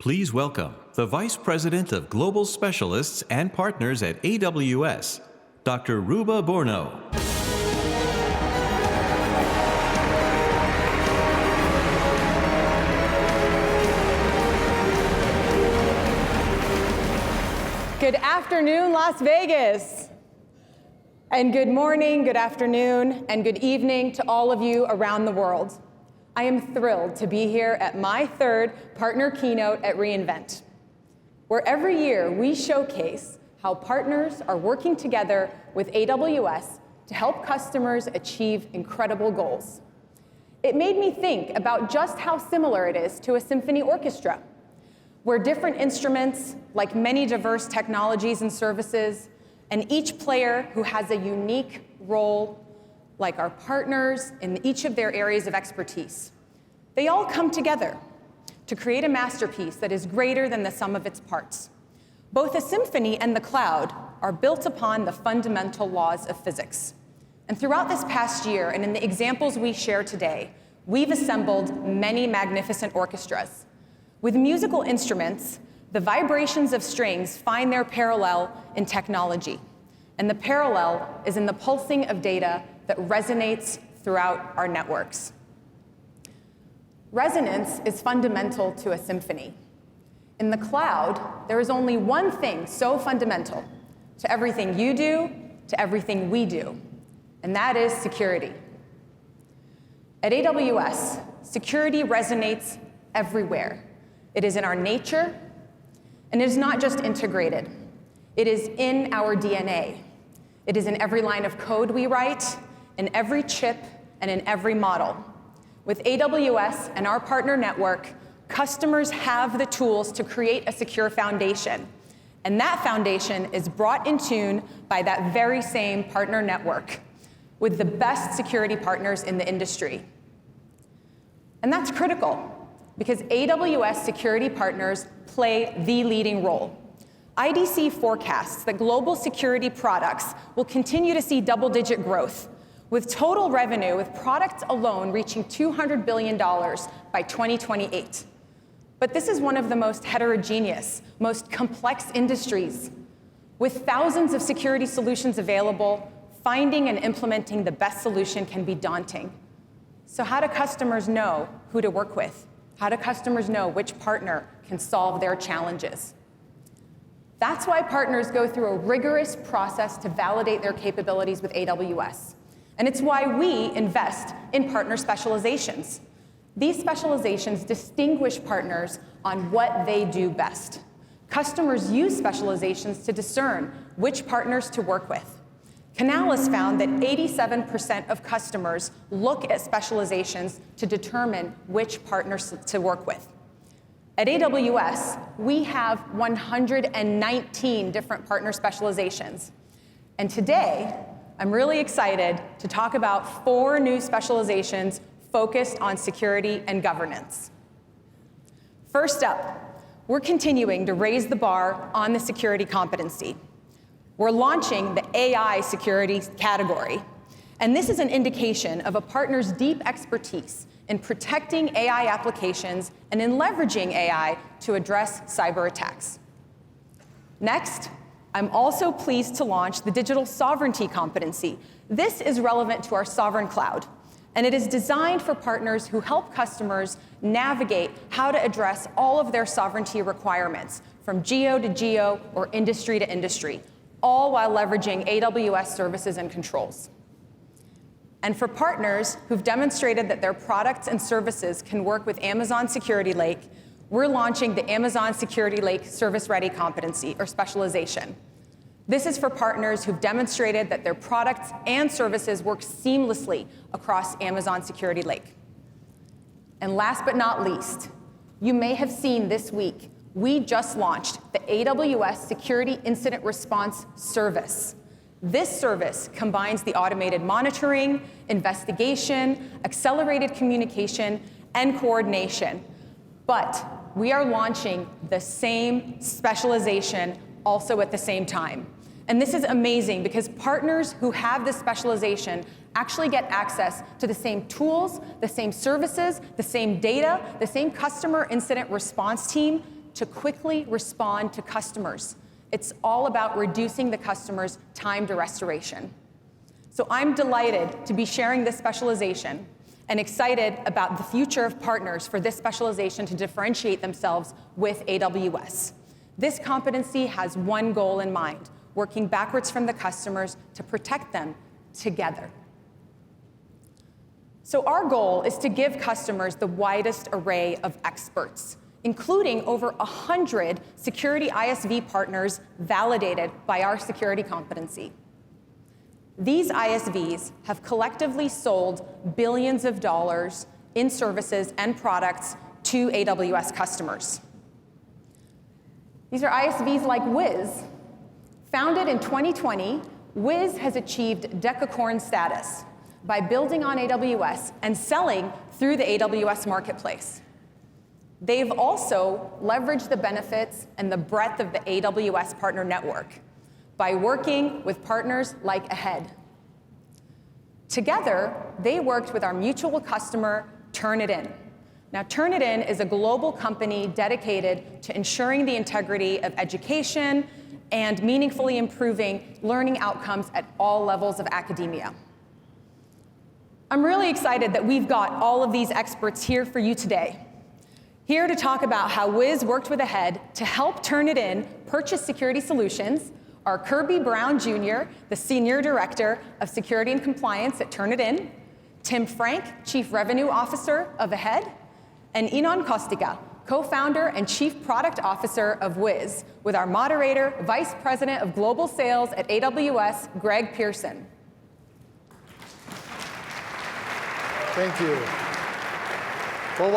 Please welcome the Vice President of Global Specialists and Partners at AWS, Dr. Ruba Borno. Good afternoon, Las Vegas. And good morning, good afternoon, and good evening to all of you around the world. I am thrilled to be here at my third Partner Keynote at reInvent, where every year we showcase how partners are working together with AWS to help customers achieve incredible goals. It made me think about just how similar it is to a symphony orchestra, where different instruments, like many diverse technologies and services, and each player who has a unique role, like our partners in each of their areas of expertise. They all come together to create a masterpiece that is greater than the sum of its parts. Both a symphony and the cloud are built upon the fundamental laws of physics. And throughout this past year, and in the examples we share today, we've assembled many magnificent orchestras. With musical instruments, the vibrations of strings find their parallel in technology. And the parallel is in the pulsing of data that resonates throughout our networks. Resonance is fundamental to a symphony. In the cloud, there is only one thing so fundamental to everything you do, to everything we do, and that is security. At AWS, security resonates everywhere. It is in our nature, and it is not just integrated. It is in our DNA. It is in every line of code we write, in every chip, and in every model. With AWS and our partner network, customers have the tools to create a secure foundation. And that foundation is brought in tune by that very same partner network with the best security partners in the industry. And that's critical because AWS security partners play the leading role. IDC forecasts that global security products will continue to see double-digit growth, with total revenue with products alone reaching $200 billion by 2028. But this is one of the most heterogeneous, most complex industries. With thousands of security solutions available, finding and implementing the best solution can be daunting. So how do customers know who to work with? How do customers know which partner can solve their challenges? That's why partners go through a rigorous process to validate their capabilities with AWS. And it's why we invest in partner specializations. These specializations distinguish partners on what they do best. Customers use specializations to discern which partners to work with. Canalys found that 87% of customers look at specializations to determine which partners to work with. At AWS, we have 119 different partner specializations. And today, I'm really excited to talk about 4 new specializations focused on security and governance. First up, we're continuing to raise the bar on the security competency. We're launching the AI security category. And this is an indication of a partner's deep expertise in protecting AI applications and in leveraging AI to address cyber attacks. Next, I'm also pleased to launch the digital sovereignty competency. This is relevant to our sovereign cloud, and it is designed for partners who help customers navigate how to address all of their sovereignty requirements from geo to geo or industry to industry, all while leveraging AWS services and controls. And for partners who've demonstrated that their products and services can work with Amazon Security Lake, we're launching the Amazon Security Lake Service Ready Competency, or specialization. This is for partners who've demonstrated that their products and services work seamlessly across Amazon Security Lake. And last but not least, you may have seen this week, we just launched the AWS Security Incident Response Service. This service combines the automated monitoring, investigation, accelerated communication, and coordination. But we are launching the same specialization also at the same time. And this is amazing because partners who have this specialization actually get access to the same tools, the same services, the same data, the same customer incident response team to quickly respond to customers. It's all about reducing the customer's time to restoration. So I'm delighted to be sharing this specialization and excited about the future of partners for this specialization to differentiate themselves with AWS. This competency has one goal in mind, working backwards from the customers to protect them together. So our goal is to give customers the widest array of experts, including over 100 security ISV partners validated by our security competency. These ISVs have collectively sold billions of dollars in services and products to AWS customers. These are ISVs like Wiz. Founded in 2020, Wiz has achieved decacorn status by building on AWS and selling through the AWS marketplace. They've also leveraged the benefits and the breadth of the AWS partner network by working with partners like Ahead. Together, they worked with our mutual customer, Turnitin. Now, Turnitin is a global company dedicated to ensuring the integrity of education and meaningfully improving learning outcomes at all levels of academia. I'm really excited that we've got all of these experts here for you today. Here to talk about how Wiz worked with Ahead to help Turnitin purchase security solutions are Kirby Brown Jr., the Senior Director of Security and Compliance at Turnitin, Tim Frank, Chief Revenue Officer of Ahead, and Inon Kostica, Co-founder and Chief Product Officer of Wiz, with our moderator, Vice President of Global Sales at AWS, Greg Pearson. Thank you. Well,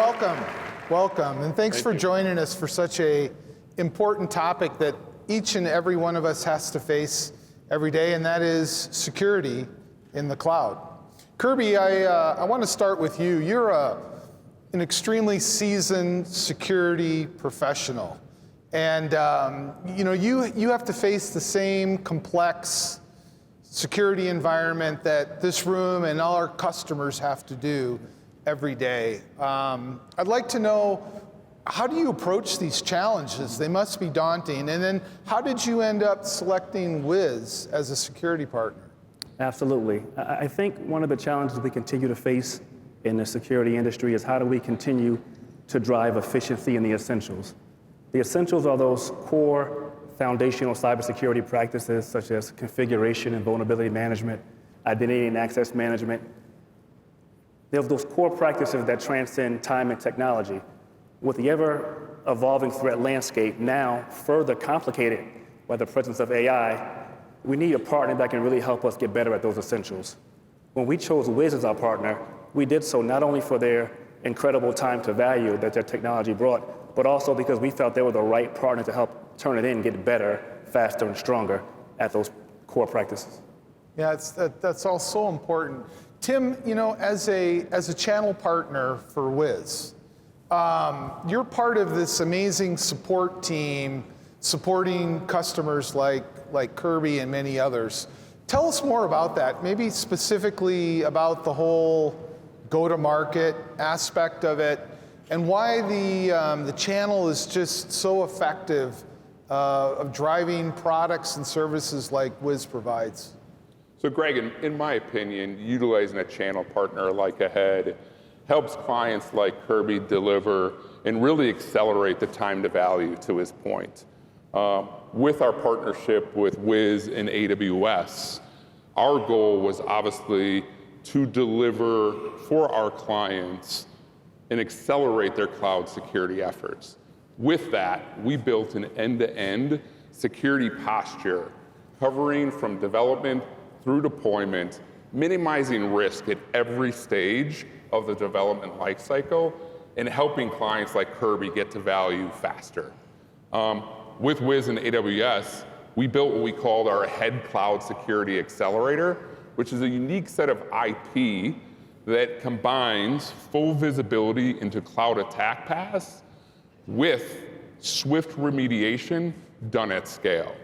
welcome, and thanks for joining us for such an important topic that each and every one of us has to face every day, and that is security in the cloud. Kirby, I want to start with you. You're an extremely seasoned security professional, and you have to face the same complex security environment that this room and all our customers have to do every day. I'd like to know, how do you approach these challenges? They must be daunting. And then how did you end up selecting Wiz as a security partner? Absolutely. I think one of the challenges we continue to face in the security industry is how do we continue to drive efficiency in the essentials? The essentials are those core foundational cybersecurity practices such as configuration and vulnerability management, identity and access management. There's those core practices that transcend time and technology. With the ever-evolving threat landscape now further complicated by the presence of AI, we need a partner that can really help us get better at those essentials. When we chose Wiz as our partner, we did so not only for their incredible time to value that their technology brought, but also because we felt they were the right partner to help Turnitin get better, faster, and stronger at those core practices. Yeah, that's all so important. Tim, as a channel partner for Wiz, you're part of this amazing support team supporting customers like Kirby and many others. Tell us more about that, maybe specifically about the whole go-to-market aspect of it and why the channel is just so effective of driving products and services like Wiz provides. So Greg, in my opinion, utilizing a channel partner like Ahead helps clients like Kirby deliver and really accelerate the time to value, to his point. With our partnership with Wiz and AWS, our goal was obviously to deliver for our clients and accelerate their cloud security efforts. With that, we built an end-to-end security posture covering from development through deployment, minimizing risk at every stage of the development lifecycle, and helping clients like Kirby get to value faster. With Wiz and AWS, we built what we called our Ahead Cloud Security Accelerator, which is a unique set of IP that combines full visibility into cloud attack paths with swift remediation done at scale.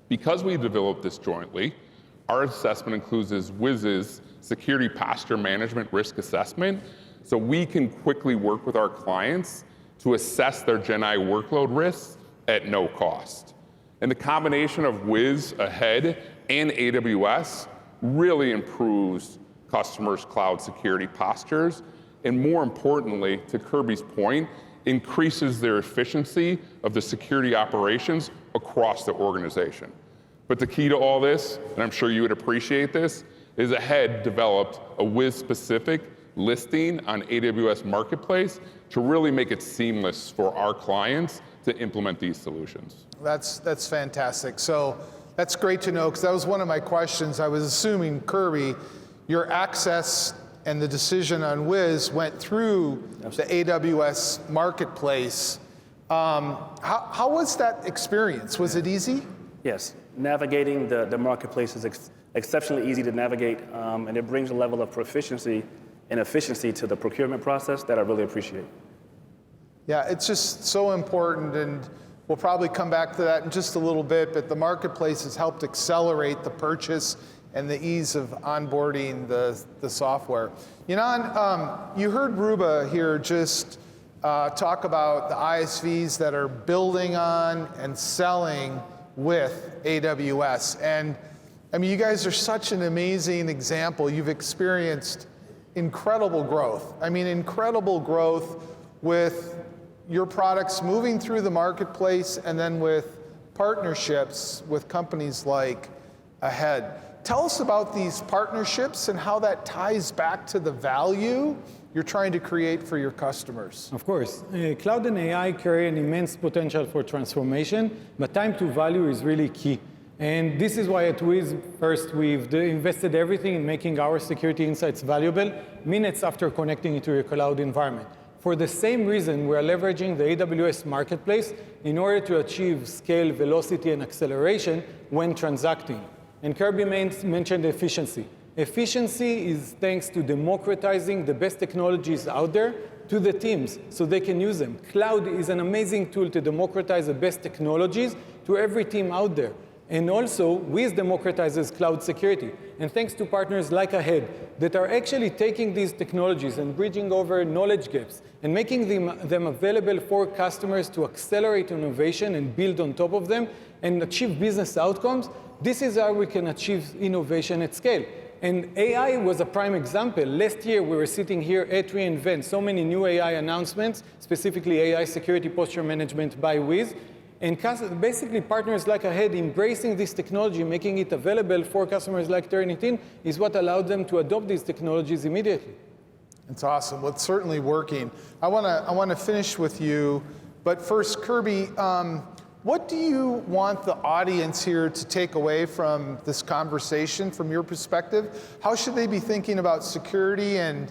Because we developed this jointly, our assessment includes Wiz's security posture management risk assessment, so we can quickly work with our clients to assess their Gen I workload risks at no cost. And the combination of Wiz ahead and AWS really improves customers' cloud security postures, and more importantly, to Kirby's point, increases their efficiency of the security operations across the organization. But the key to all this, and I'm sure you would appreciate this, is Ahead developed a Wiz-specific listing on AWS Marketplace to really make it seamless for our clients to implement these solutions. That's fantastic. So that's great to know, because that was one of my questions. I was assuming, Kirby, your access and the decision on Wiz went through the AWS Marketplace. How was that experience? Was it easy? Yes, navigating the marketplace is exceptionally easy to navigate, and it brings a level of proficiency and efficiency to the procurement process that I really appreciate. Yeah, it's just so important, and we'll probably come back to that in just a little bit, but the marketplace has helped accelerate the purchase and the ease of onboarding the software. Yanan, you heard Ruba here just talk about the ISVs that are building on and selling with AWS. And I mean, you guys are such an amazing example. You've experienced incredible growth. I mean, incredible growth with your products moving through the marketplace and then with partnerships with companies like Ahead. Tell us about these partnerships and how that ties back to the value you're trying to create for your customers. Of course, cloud and AI carry an immense potential for transformation, but time to value is really key. And this is why at Wiz, first, we've invested everything in making our security insights valuable minutes after connecting into your cloud environment. For the same reason, we are leveraging the AWS Marketplace in order to achieve scale, velocity, and acceleration when transacting. And Kirby mentioned efficiency. Efficiency is thanks to democratizing the best technologies out there to the teams so they can use them. Cloud is an amazing tool to democratize the best technologies to every team out there. And also, Wiz democratizes cloud security. And thanks to partners like Ahead that are actually taking these technologies and bridging over knowledge gaps and making them available for customers to accelerate innovation and build on top of them and achieve business outcomes, this is how we can achieve innovation at scale. And AI was a prime example. Last year, we were sitting here at reInvent, so many new AI announcements, specifically AI security posture management by Wiz. And basically, partners like Ahead embracing this technology, making it available for customers like Turnitin, is what allowed them to adopt these technologies immediately. It's awesome. Well, it's certainly working. I want to finish with you, but first, Kirby, what do you want the audience here to take away from this conversation from your perspective? How should they be thinking about security and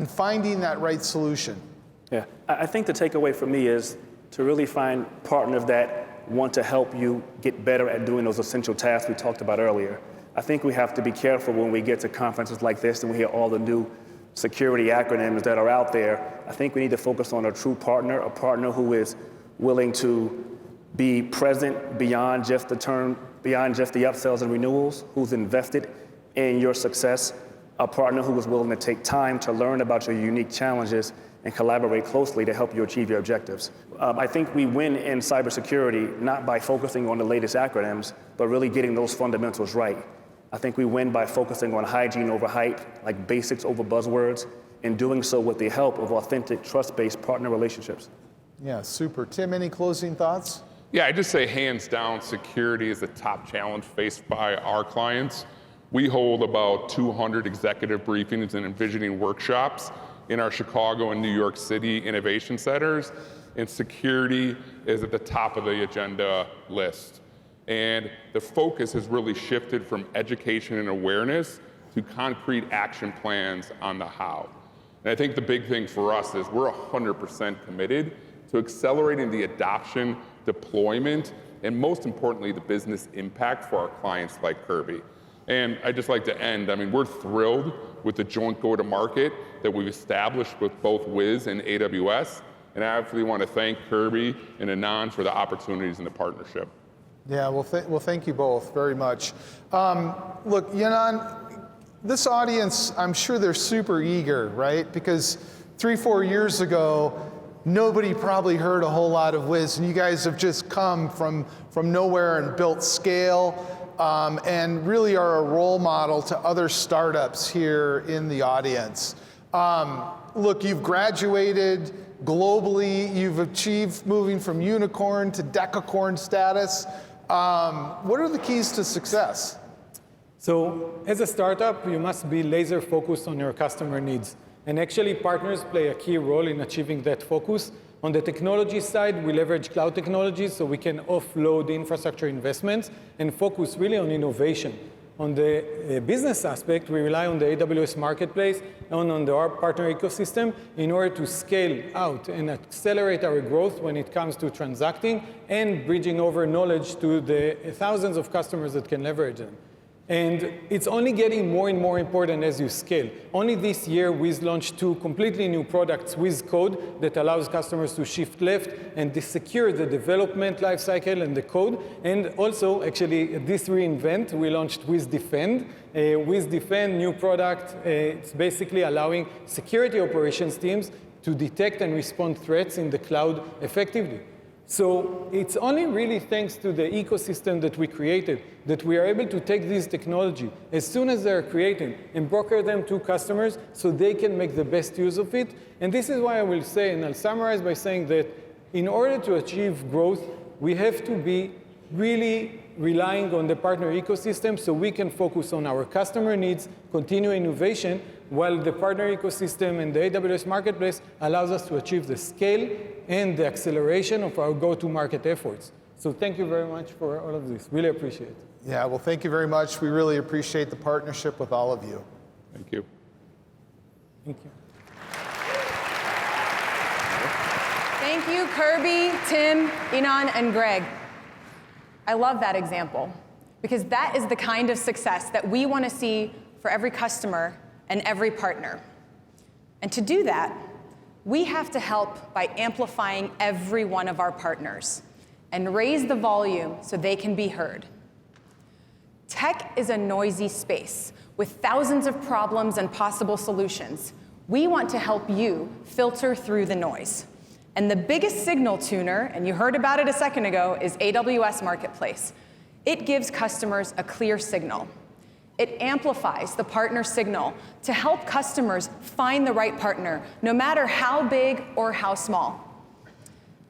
finding that right solution? Yeah, I think the takeaway for me is to really find partners that want to help you get better at doing those essential tasks we talked about earlier. I think we have to be careful when we get to conferences like this and we hear all the new security acronyms that are out there. I think we need to focus on a true partner, a partner who is willing to be present beyond just the upsells and renewals, who's invested in your success, a partner who is willing to take time to learn about your unique challenges and collaborate closely to help you achieve your objectives. I think we win in cybersecurity not by focusing on the latest acronyms, but really getting those fundamentals right. I think we win by focusing on hygiene over hype, like basics over buzzwords, and doing so with the help of authentic, trust-based partner relationships. Yeah, super. Tim, any closing thoughts? Yeah, I just say hands down, security is the top challenge faced by our clients. We hold about 200 executive briefings and envisioning workshops in our Chicago and New York City innovation centers, and security is at the top of the agenda list. And the focus has really shifted from education and awareness to concrete action plans on the how. And I think the big thing for us is we're 100% committed to accelerating the adoption, deployment, and most importantly, the business impact for our clients like Kirby. And I'd just like to end, I mean, we're thrilled with the joint go-to-market that we've established with both Wiz and AWS. And I absolutely want to thank Kirby and Anand for the opportunities in the partnership. Yeah, well, thank you both very much. Look, Yanan, this audience, I'm sure they're super eager, right? Because 3-4 years ago, nobody probably heard a whole lot of Wiz, and you guys have just come from nowhere and built scale, and really are a role model to other startups here in the audience. Look, you've graduated globally, you've achieved moving from unicorn to decacorn status. What are the keys to success? So as a startup, you must be laser focused on your customer needs. And actually, partners play a key role in achieving that focus. On the technology side, we leverage cloud technologies so we can offload infrastructure investments and focus really on innovation. On the business aspect, we rely on the AWS Marketplace and on our partner ecosystem in order to scale out and accelerate our growth when it comes to transacting and bridging over knowledge to the thousands of customers that can leverage them. And it's only getting more and more important as you scale. Only this year, Wiz launched 2 completely new products, Wiz Code, that allows customers to shift left and secure the development lifecycle and the code. And also, actually, this reInvent, we launched Wiz Defend. Wiz Defend, new product, it's basically allowing security operations teams to detect and respond threats in the cloud effectively. So it's only really thanks to the ecosystem that we created that we are able to take this technology as soon as they're created and broker them to customers so they can make the best use of it. And this is why I will say, and I'll summarize by saying that in order to achieve growth, we have to be really relying on the partner ecosystem so we can focus on our customer needs, continue innovation, while the partner ecosystem and the AWS Marketplace allows us to achieve the scale and the acceleration of our go-to-market efforts. So thank you very much for all of this. Really appreciate it. Yeah, well, thank you very much. We really appreciate the partnership with all of you. Thank you. Thank you. Thank you, Kirby, Tim, Inan, and Greg. I love that example because that is the kind of success that we want to see for every customer and every partner. And to do that, we have to help by amplifying every one of our partners and raise the volume so they can be heard. Tech is a noisy space with thousands of problems and possible solutions. We want to help you filter through the noise. And the biggest signal tuner, and you heard about it a second ago, is AWS Marketplace. It gives customers a clear signal. It amplifies the partner signal to help customers find the right partner, no matter how big or how small.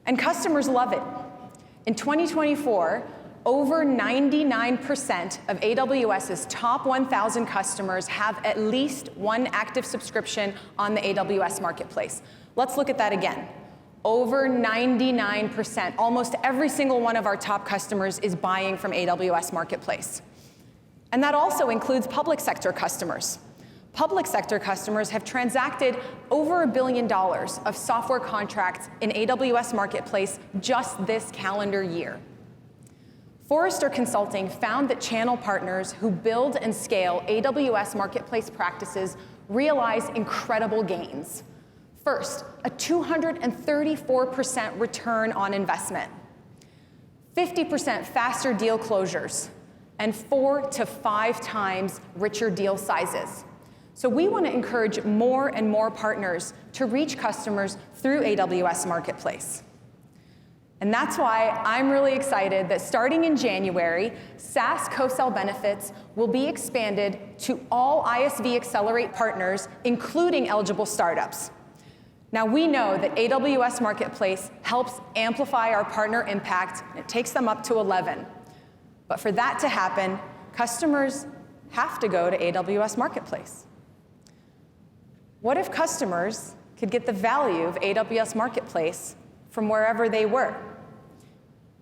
And customers love it. In 2024, over 99% of AWS's top 1,000 customers have at least one active subscription on the AWS Marketplace. Let's look at that again. Over 99%, almost every single one of our top customers is buying from AWS Marketplace. And that also includes public sector customers. Public sector customers have transacted over $1 billion of software contracts in AWS Marketplace just this calendar year. Forrester Consulting found that channel partners who build and scale AWS Marketplace practices realize incredible gains. First, a 234% return on investment, 50% faster deal closures, and 4 to 5 times richer deal sizes. So we want to encourage more and more partners to reach customers through AWS Marketplace. And that's why I'm really excited that starting in January, SaaS co-sell benefits will be expanded to all ISV Accelerate partners, including eligible startups. Now, we know that AWS Marketplace helps amplify our partner impact, and it takes them up to 11. But for that to happen, customers have to go to AWS Marketplace. What if customers could get the value of AWS Marketplace from wherever they were?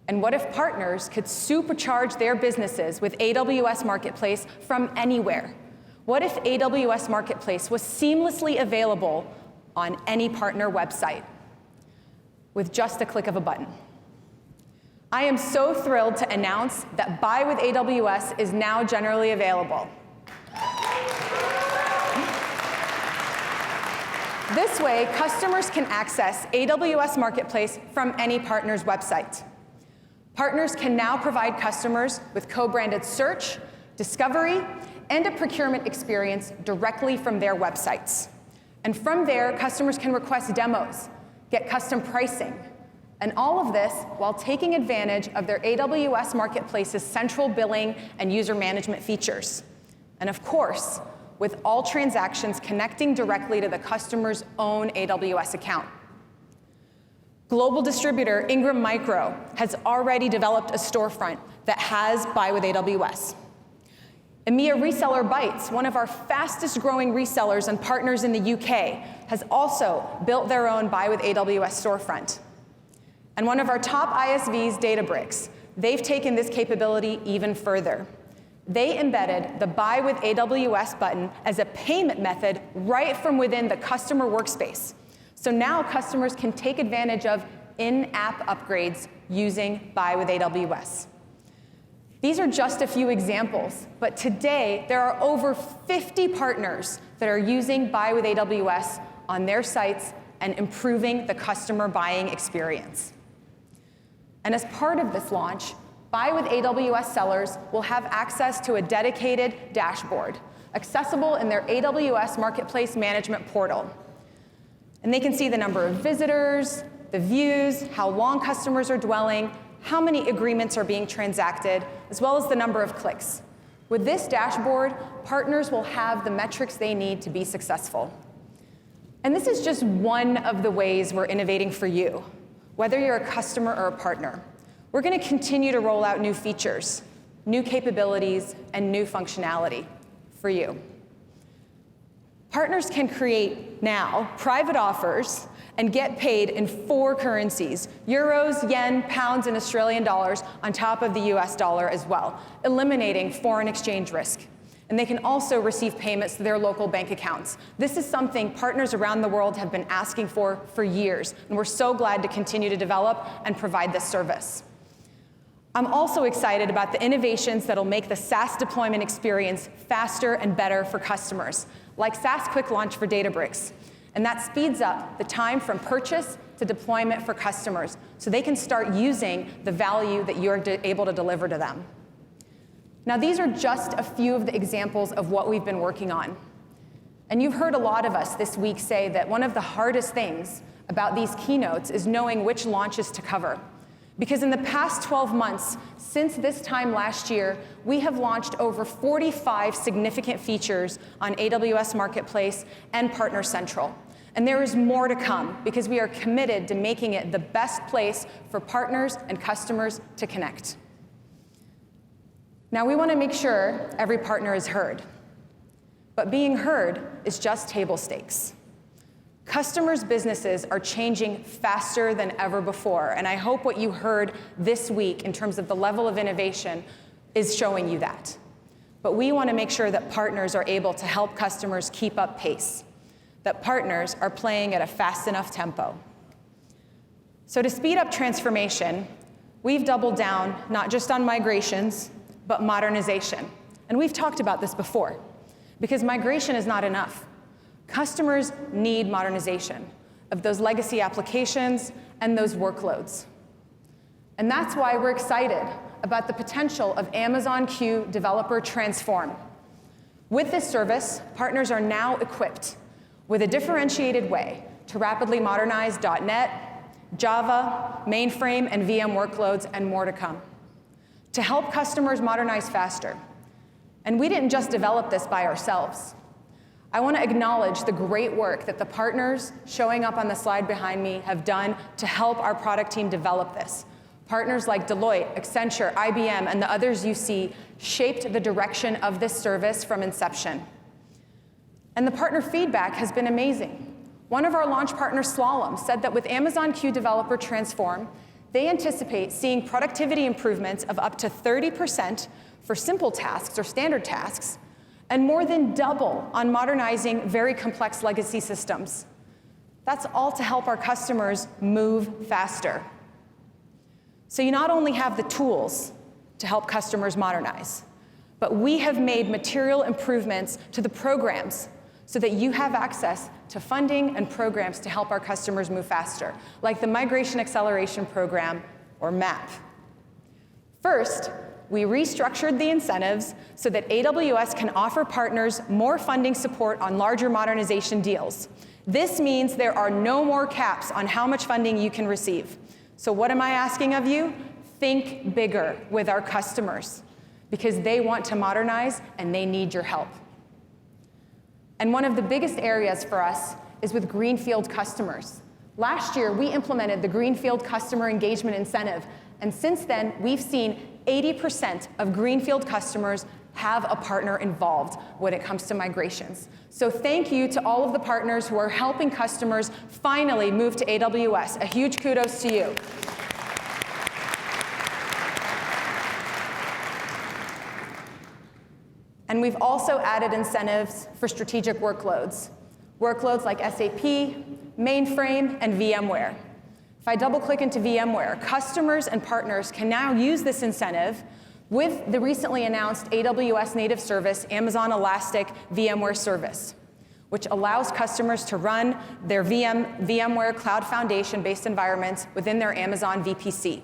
And what if partners could supercharge their businesses with AWS Marketplace from anywhere? What if AWS Marketplace was seamlessly available on any partner website with just a click of a button? I am so thrilled to announce that Buy with AWS is now generally available. This way, customers can access AWS Marketplace from any partner's website. Partners can now provide customers with co-branded search, discovery, and a procurement experience directly from their websites. And from there, customers can request demos, get custom pricing, and all of this while taking advantage of their AWS Marketplace's central billing and user management features. And of course, with all transactions connecting directly to the customer's own AWS account. Global distributor Ingram Micro has already developed a storefront that has Buy with AWS. EMEA reseller Bytes, one of our fastest growing resellers and partners in the UK, has also built their own Buy with AWS storefront. And one of our top ISVs, Databricks, they've taken this capability even further. They embedded the Buy with AWS button as a payment method right from within the customer workspace. So now customers can take advantage of in-app upgrades using Buy with AWS. These are just a few examples, but today there are over 50 partners that are using Buy with AWS on their sites and improving the customer buying experience. And as part of this launch, Buy with AWS sellers will have access to a dedicated dashboard, accessible in their AWS Marketplace Management Portal. And they can see the number of visitors, the views, how long customers are dwelling, how many agreements are being transacted, as well as the number of clicks. With this dashboard, partners will have the metrics they need to be successful. And this is just one of the ways we're innovating for you, whether you're a customer or a partner. We're going to continue to roll out new features, new capabilities, and new functionality for you. Partners can create now private offers and get paid in 4 currencies, euros, yen, pounds, and Australian dollars on top of the US dollar as well, eliminating foreign exchange risk. And they can also receive payments to their local bank accounts. This is something partners around the world have been asking for years, and we're so glad to continue to develop and provide this service. I'm also excited about the innovations that'll make the SaaS deployment experience faster and better for customers, like SaaS Quick Launch for Databricks. And that speeds up the time from purchase to deployment for customers, so they can start using the value that you're able to deliver to them. Now, these are just a few of the examples of what we've been working on. And you've heard a lot of us this week say that one of the hardest things about these keynotes is knowing which launches to cover. Because in the past 12 months, since this time last year, we have launched over 45 significant features on AWS Marketplace and Partner Central. And there is more to come, because we are committed to making it the best place for partners and customers to connect. Now, we want to make sure every partner is heard. But being heard is just table stakes. Customers' businesses are changing faster than ever before, and I hope what you heard this week in terms of the level of innovation is showing you that. But we want to make sure that partners are able to help customers keep up pace, that partners are playing at a fast enough tempo. So to speed up transformation, we've doubled down not just on migrations, but modernization. And we've talked about this before, because migration is not enough. Customers need modernization of those legacy applications and those workloads. And that's why we're excited about the potential of Amazon Q Developer Transform. With this service, partners are now equipped with a differentiated way to rapidly modernize .NET, Java, mainframe, and VM workloads, and more to come, to help customers modernize faster. And we didn't just develop this by ourselves. I want to acknowledge the great work that the partners showing up on the slide behind me have done to help our product team develop this. Partners like Deloitte, Accenture, IBM, and the others you see shaped the direction of this service from inception. And the partner feedback has been amazing. One of our launch partners, Slalom, said that with Amazon Q Developer Transform, they anticipate seeing productivity improvements of up to 30% for simple tasks or standard tasks, and more than double on modernizing very complex legacy systems. That's all to help our customers move faster. So you not only have the tools to help customers modernize, but we have made material improvements to the programs so that you have access to funding and programs to help our customers move faster, like the Migration Acceleration Program, or MAP. First, we restructured the incentives so that AWS can offer partners more funding support on larger modernization deals. This means there are no more caps on how much funding you can receive. So what am I asking of you? Think bigger with our customers, because they want to modernize and they need your help. And one of the biggest areas for us is with greenfield customers. Last year, we implemented the Greenfield Customer Engagement Incentive, and since then, we've seen 80% of greenfield customers have a partner involved when it comes to migrations. So thank you to all of the partners who are helping customers finally move to AWS. A huge kudos to you. And we've also added incentives for strategic workloads. Workloads like SAP, mainframe, and VMware. If I double-click into VMware, customers and partners can now use this incentive with the recently announced AWS native service, Amazon Elastic VMware Service, which allows customers to run their VMware Cloud Foundation-based environments within their Amazon VPC.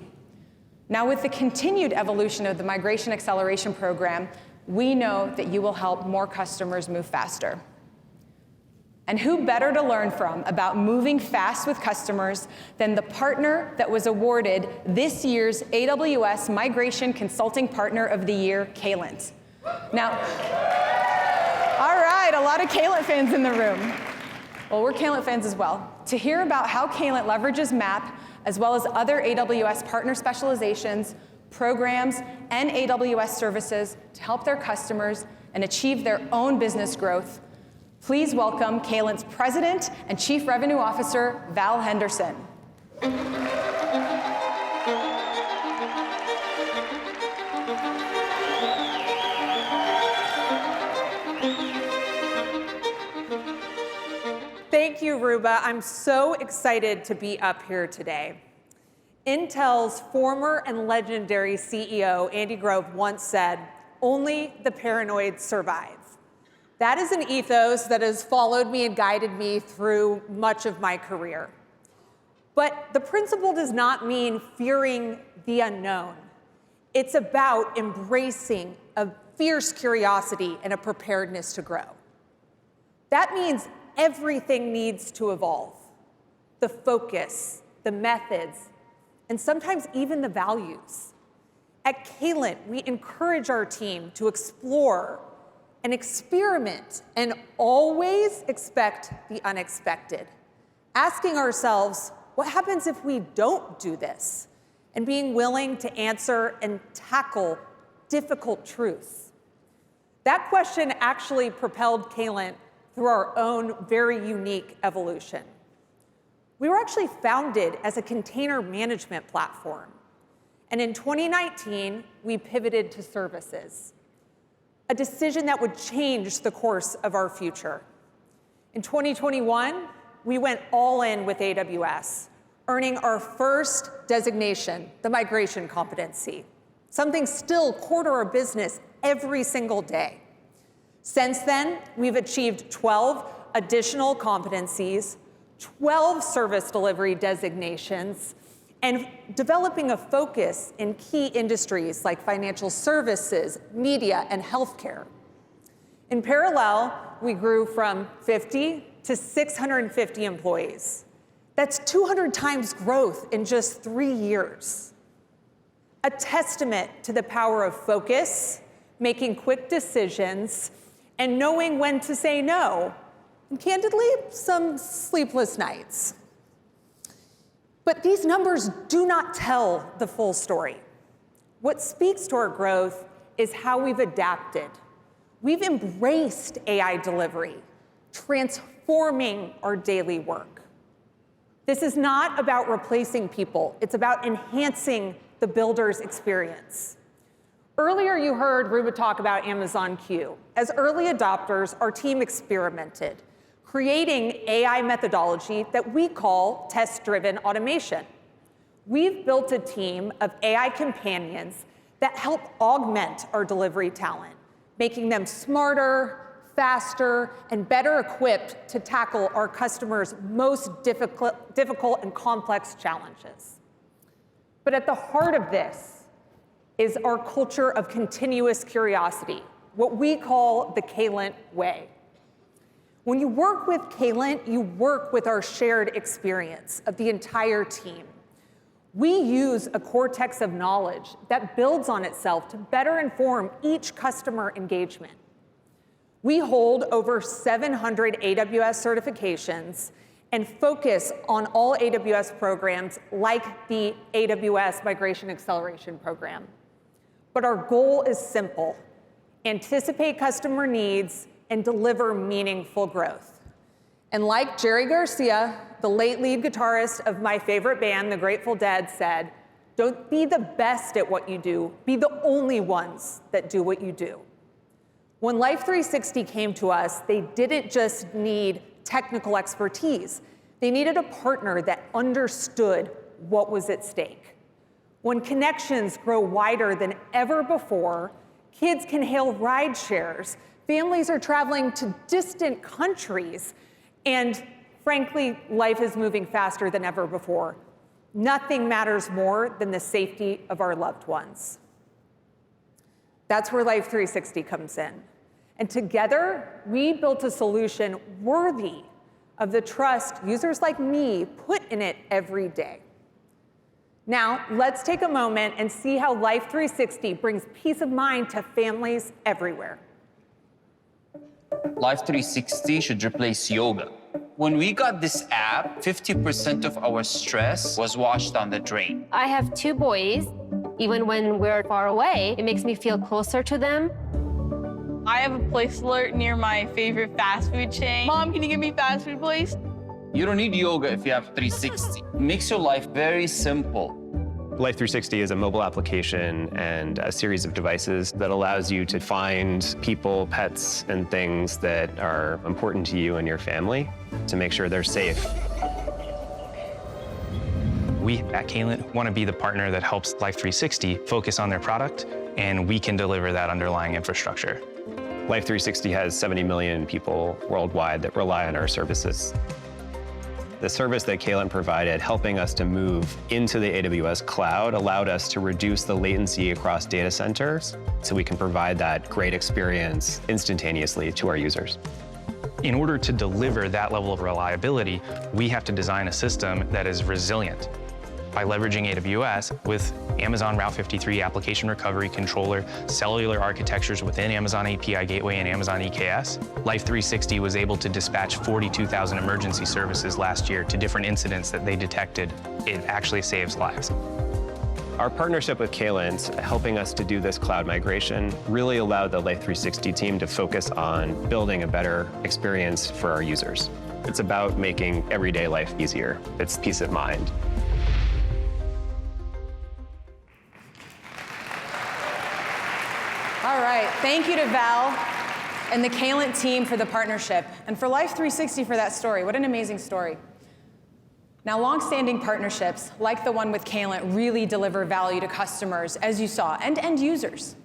Now, with the continued evolution of the Migration Acceleration Program, we know that you will help more customers move faster. And who better to learn from about moving fast with customers than the partner that was awarded this year's AWS Migration Consulting Partner of the Year, Calent. Now, all right, a lot of Calent fans in the room. Well, we're Calent fans as well. To hear about how Calent leverages MAP, as well as other AWS partner specializations, programs, and AWS services to help their customers and achieve their own business growth, please welcome Calent's President and Chief Revenue Officer, Val Henderson. Thank you, Ruba. I'm so excited to be up here today. Intel's former and legendary CEO, Andy Grove, once said, "Only the paranoid survive." That is an ethos that has followed me and guided me through much of my career. But the principle does not mean fearing the unknown. It's about embracing a fierce curiosity and a preparedness to grow. That means everything needs to evolve. The focus, the methods, and sometimes even the values. At Calent, we encourage our team to explore and experiment and always expect the unexpected. Asking ourselves, what happens if we don't do this? And being willing to answer and tackle difficult truths. That question actually propelled Calent through our own very unique evolution. We were actually founded as a container management platform. And in 2019, we pivoted to services. A decision that would change the course of our future. In 2021, we went all in with AWS, earning our first designation, the Migration Competency, something still core to our business every single day. Since then, we've achieved 12 additional competencies, 12 service delivery designations, and developing a focus in key industries like financial services, media, and healthcare. In parallel, we grew from 50 to 650 employees. That's 200 times growth in just 3 years. A testament to the power of focus, making quick decisions, and knowing when to say no, and candidly, some sleepless nights. But these numbers do not tell the full story. What speaks to our growth is how we've adapted. We've embraced AI delivery, transforming our daily work. This is not about replacing people. It's about enhancing the builder's experience. Earlier, you heard Ruba talk about Amazon Q. As early adopters, our team experimented, creating AI methodology that we call test-driven automation. We've built a team of AI companions that help augment our delivery talent, making them smarter, faster, and better equipped to tackle our customers' most difficult and complex challenges. But at the heart of this is our culture of continuous curiosity, what we call the Calent way. When you work with Kaylant, you work with our shared experience of the entire team. We use a cortex of knowledge that builds on itself to better inform each customer engagement. We hold over 700 AWS certifications and focus on all AWS programs like the AWS Migration Acceleration Program. But our goal is simple: anticipate customer needs and deliver meaningful growth. And like Jerry Garcia, the late lead guitarist of my favorite band, the Grateful Dead, said, don't be the best at what you do, be the only ones that do what you do. When Life 360 came to us, they didn't just need technical expertise. They needed a partner that understood what was at stake. When connections grow wider than ever before, kids can hail ride shares, families are traveling to distant countries, and frankly, life is moving faster than ever before. Nothing matters more than the safety of our loved ones. That's where Life 360 comes in. And together, we built a solution worthy of the trust users like me put in it every day. Now, let's take a moment and see how Life 360 brings peace of mind to families everywhere. Life 360 should replace yoga. When we got this app, 50% of our stress was washed down the drain. I have 2 boys. Even when we're far away, it makes me feel closer to them. I have a place alert near my favorite fast food chain. Mom, can you give me fast food, please? You don't need yoga if you have 360. It makes your life very simple. Life 360 is a mobile application and a series of devices that allows you to find people, pets, and things that are important to you and your family to make sure they're safe. We at Kaylant want to be the partner that helps Life 360 focus on their product, and we can deliver that underlying infrastructure. Life 360 has 70 million people worldwide that rely on our services. The service that Kaylant provided, helping us to move into the AWS cloud, allowed us to reduce the latency across data centers so we can provide that great experience instantaneously to our users. In order to deliver that level of reliability, we have to design a system that is resilient. By leveraging AWS with Amazon Route 53 application recovery controller, cellular architectures within Amazon API Gateway and Amazon EKS, Life 360 was able to dispatch 42,000 emergency services last year to different incidents that they detected. It actually saves lives. Our partnership with Kaylant, helping us to do this cloud migration, really allowed the Life 360 team to focus on building a better experience for our users. It's about making everyday life easier. It's peace of mind. All right, thank you to Val and the Kaylant team for the partnership, and for Life 360 for that story. What an amazing story. Now, long-standing partnerships, like the one with Kaylant, really deliver value to customers, as you saw, and end users.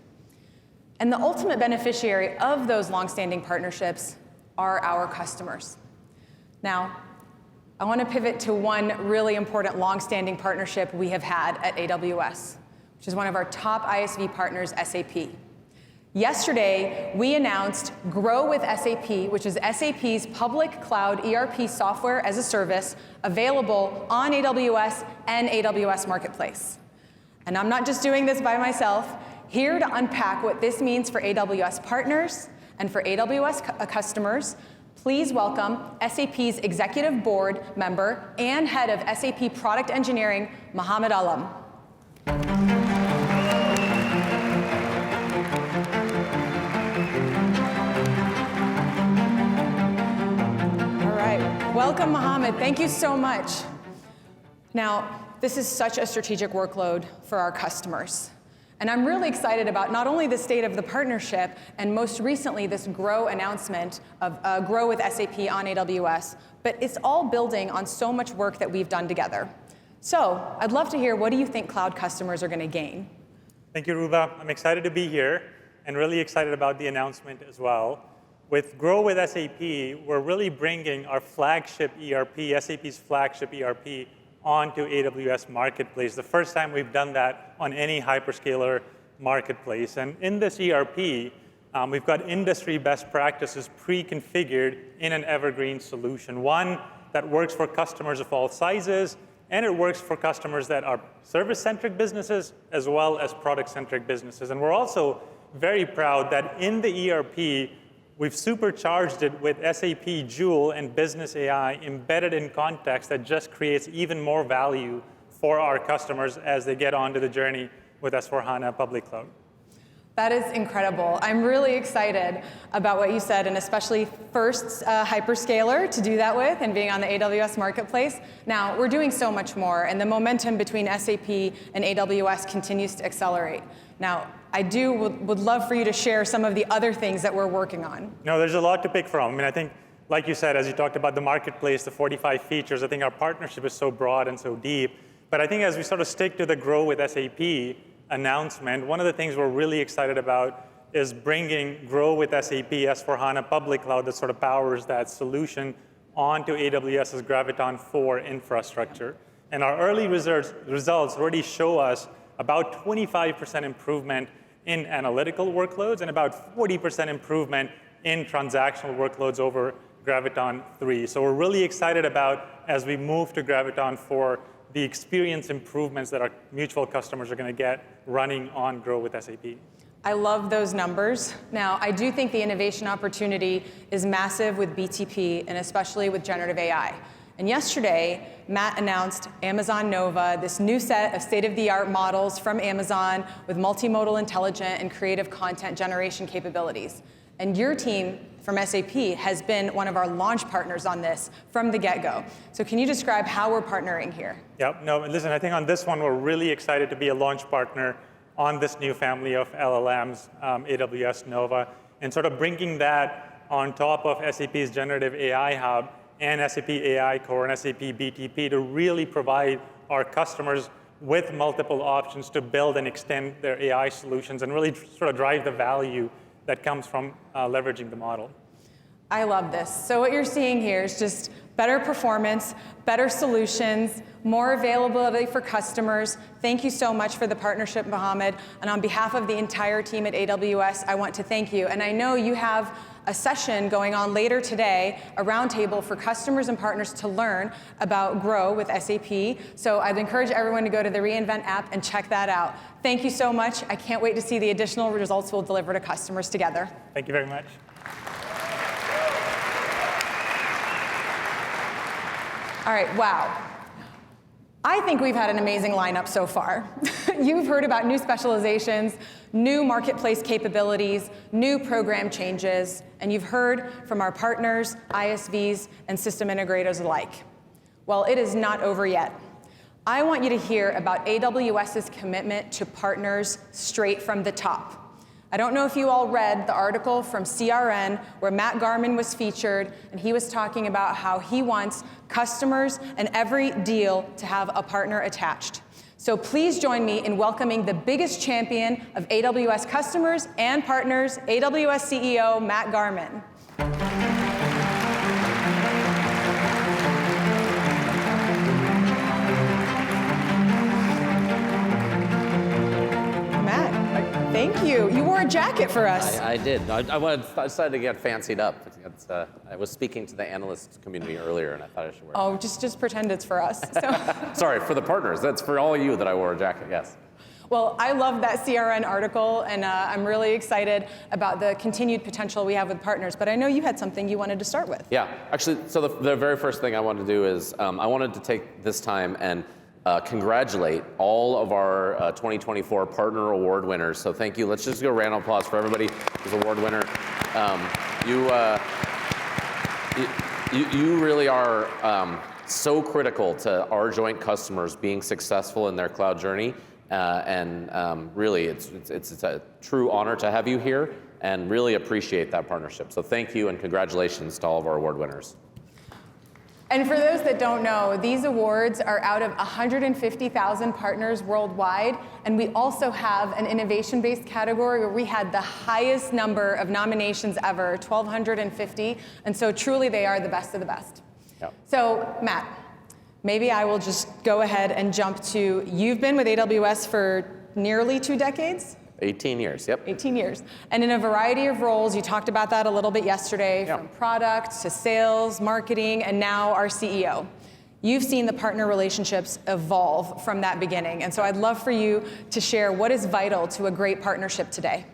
And the ultimate beneficiary of those long-standing partnerships are our customers. Now, I want to pivot to one really important long-standing partnership we have had at AWS, which is one of our top ISV partners, SAP. Yesterday, we announced Grow with SAP, which is SAP's public cloud ERP software as a service available on AWS and AWS Marketplace. And I'm not just doing this by myself. Here to unpack what this means for AWS partners and for AWS customers, please welcome SAP's executive board member and head of SAP product engineering, Mohammed Alam. Welcome, Mohammed. Thank you so much. Now, this is such a strategic workload for our customers. And I'm really excited about not only the state of the partnership, and most recently this Grow announcement of Grow with SAP on AWS, but it's all building on so much work that we've done together. So I'd love to hear, what do you think cloud customers are going to gain? Thank you, Ruba. I'm excited to be here and really excited about the announcement as well. With Grow with SAP, we're really bringing our flagship ERP, SAP's flagship ERP, onto AWS Marketplace. The first time we've done that on any hyperscaler marketplace. And in this ERP, We've got industry best practices pre-configured in an evergreen solution, one that works for customers of all sizes, and it works for customers that are service-centric businesses as well as product-centric businesses. And we're also very proud that in the ERP, we've supercharged it with SAP Joule and Business AI embedded in context that just creates even more value for our customers as they get onto the journey with S/4HANA Public Cloud. That is incredible. I'm really excited about what you said, and especially first hyperscaler to do that with and being on the AWS marketplace. Now, we're doing so much more, and the momentum between SAP and AWS continues to accelerate. Now, I would love for you to share some of the other things that we're working on. No, there's a lot to pick from. I mean, I think, like you said, as you talked about the marketplace, the 45 features, I think our partnership is so broad and so deep. But I think as we sort of stick to the Grow with SAP announcement, one of the things we're really excited about is bringing Grow with SAP S/4HANA Public Cloud that sort of powers that solution onto AWS's Graviton 4 infrastructure. And our early results already show us about 25% improvement in analytical workloads and about 40% improvement in transactional workloads over Graviton 3. So we're really excited about, as we move to Graviton 4, the experience improvements that our mutual customers are going to get running on Grow with SAP. I love those numbers. Now, I do think the innovation opportunity is massive with BTP, and especially with generative AI. And yesterday, Matt announced Amazon Nova, this new set of state-of-the-art models from Amazon with multimodal intelligent and creative content generation capabilities. And your team from SAP has been one of our launch partners on this from the get-go. So can you describe how we're partnering here? Yep. No, listen, I think on this one, we're really excited to be a launch partner on this new family of LLMs, AWS Nova, and sort of bringing that on top of SAP's Generative AI Hub and SAP AI Core and SAP BTP to really provide our customers with multiple options to build and extend their AI solutions and really sort of drive the value that comes from leveraging the model. I love this. So what you're seeing here is just better performance, better solutions, more availability for customers. Thank you so much for the partnership, Mohammed. And on behalf of the entire team at AWS, I want to thank you. And I know you have a session going on later today, a roundtable for customers and partners to learn about Grow with SAP. So I'd encourage everyone to go to the reInvent app and check that out. Thank you so much. I can't wait to see the additional results we'll deliver to customers together. Thank you very much. All right, wow. I think we've had an amazing lineup so far. You've heard about new specializations, new marketplace capabilities, new program changes, and you've heard from our partners, ISVs, and system integrators alike. Well, it is not over yet. I want you to hear about AWS's commitment to partners straight from the top. I don't know if you all read the article from CRN where Matt Garman was featured, and he was talking about how he wants customers and every deal to have a partner attached. So please join me in welcoming the biggest champion of AWS customers and partners, AWS CEO Matt Garman. Thank you. You wore a jacket for us. I did. I decided to get fancied up. I was speaking to the analyst community earlier, and I thought I should wear it. Oh, just pretend it's for us. So. Sorry, for the partners. That's for all of you that I wore a jacket, yes. Well, I love that CRN article, and I'm really excited about the continued potential we have with partners. But I know you had something you wanted to start with. Yeah, actually, so the very first thing I wanted to do is I wanted to take this time and congratulate all of our 2024 Partner Award winners. So thank you. Let's just do a round of applause for everybody who's award winner. You really are so critical to our joint customers being successful in their cloud journey. Really, it's a true honor to have you here and really appreciate that partnership. So thank you and congratulations to all of our award winners. And for those that don't know, these awards are out of 150,000 partners worldwide, and we also have an innovation-based category where we had the highest number of nominations ever, 1,250, and so truly they are the best of the best. Yep. So, Matt, maybe I will just go ahead and jump to, you've been with AWS for nearly 2 decades? 18 years, yep. 18 years. And in a variety of roles, you talked about that a little bit yesterday, from product to sales, marketing, and now our CEO. You've seen the partner relationships evolve from that beginning. And so I'd love for you to share what is vital to a great partnership today.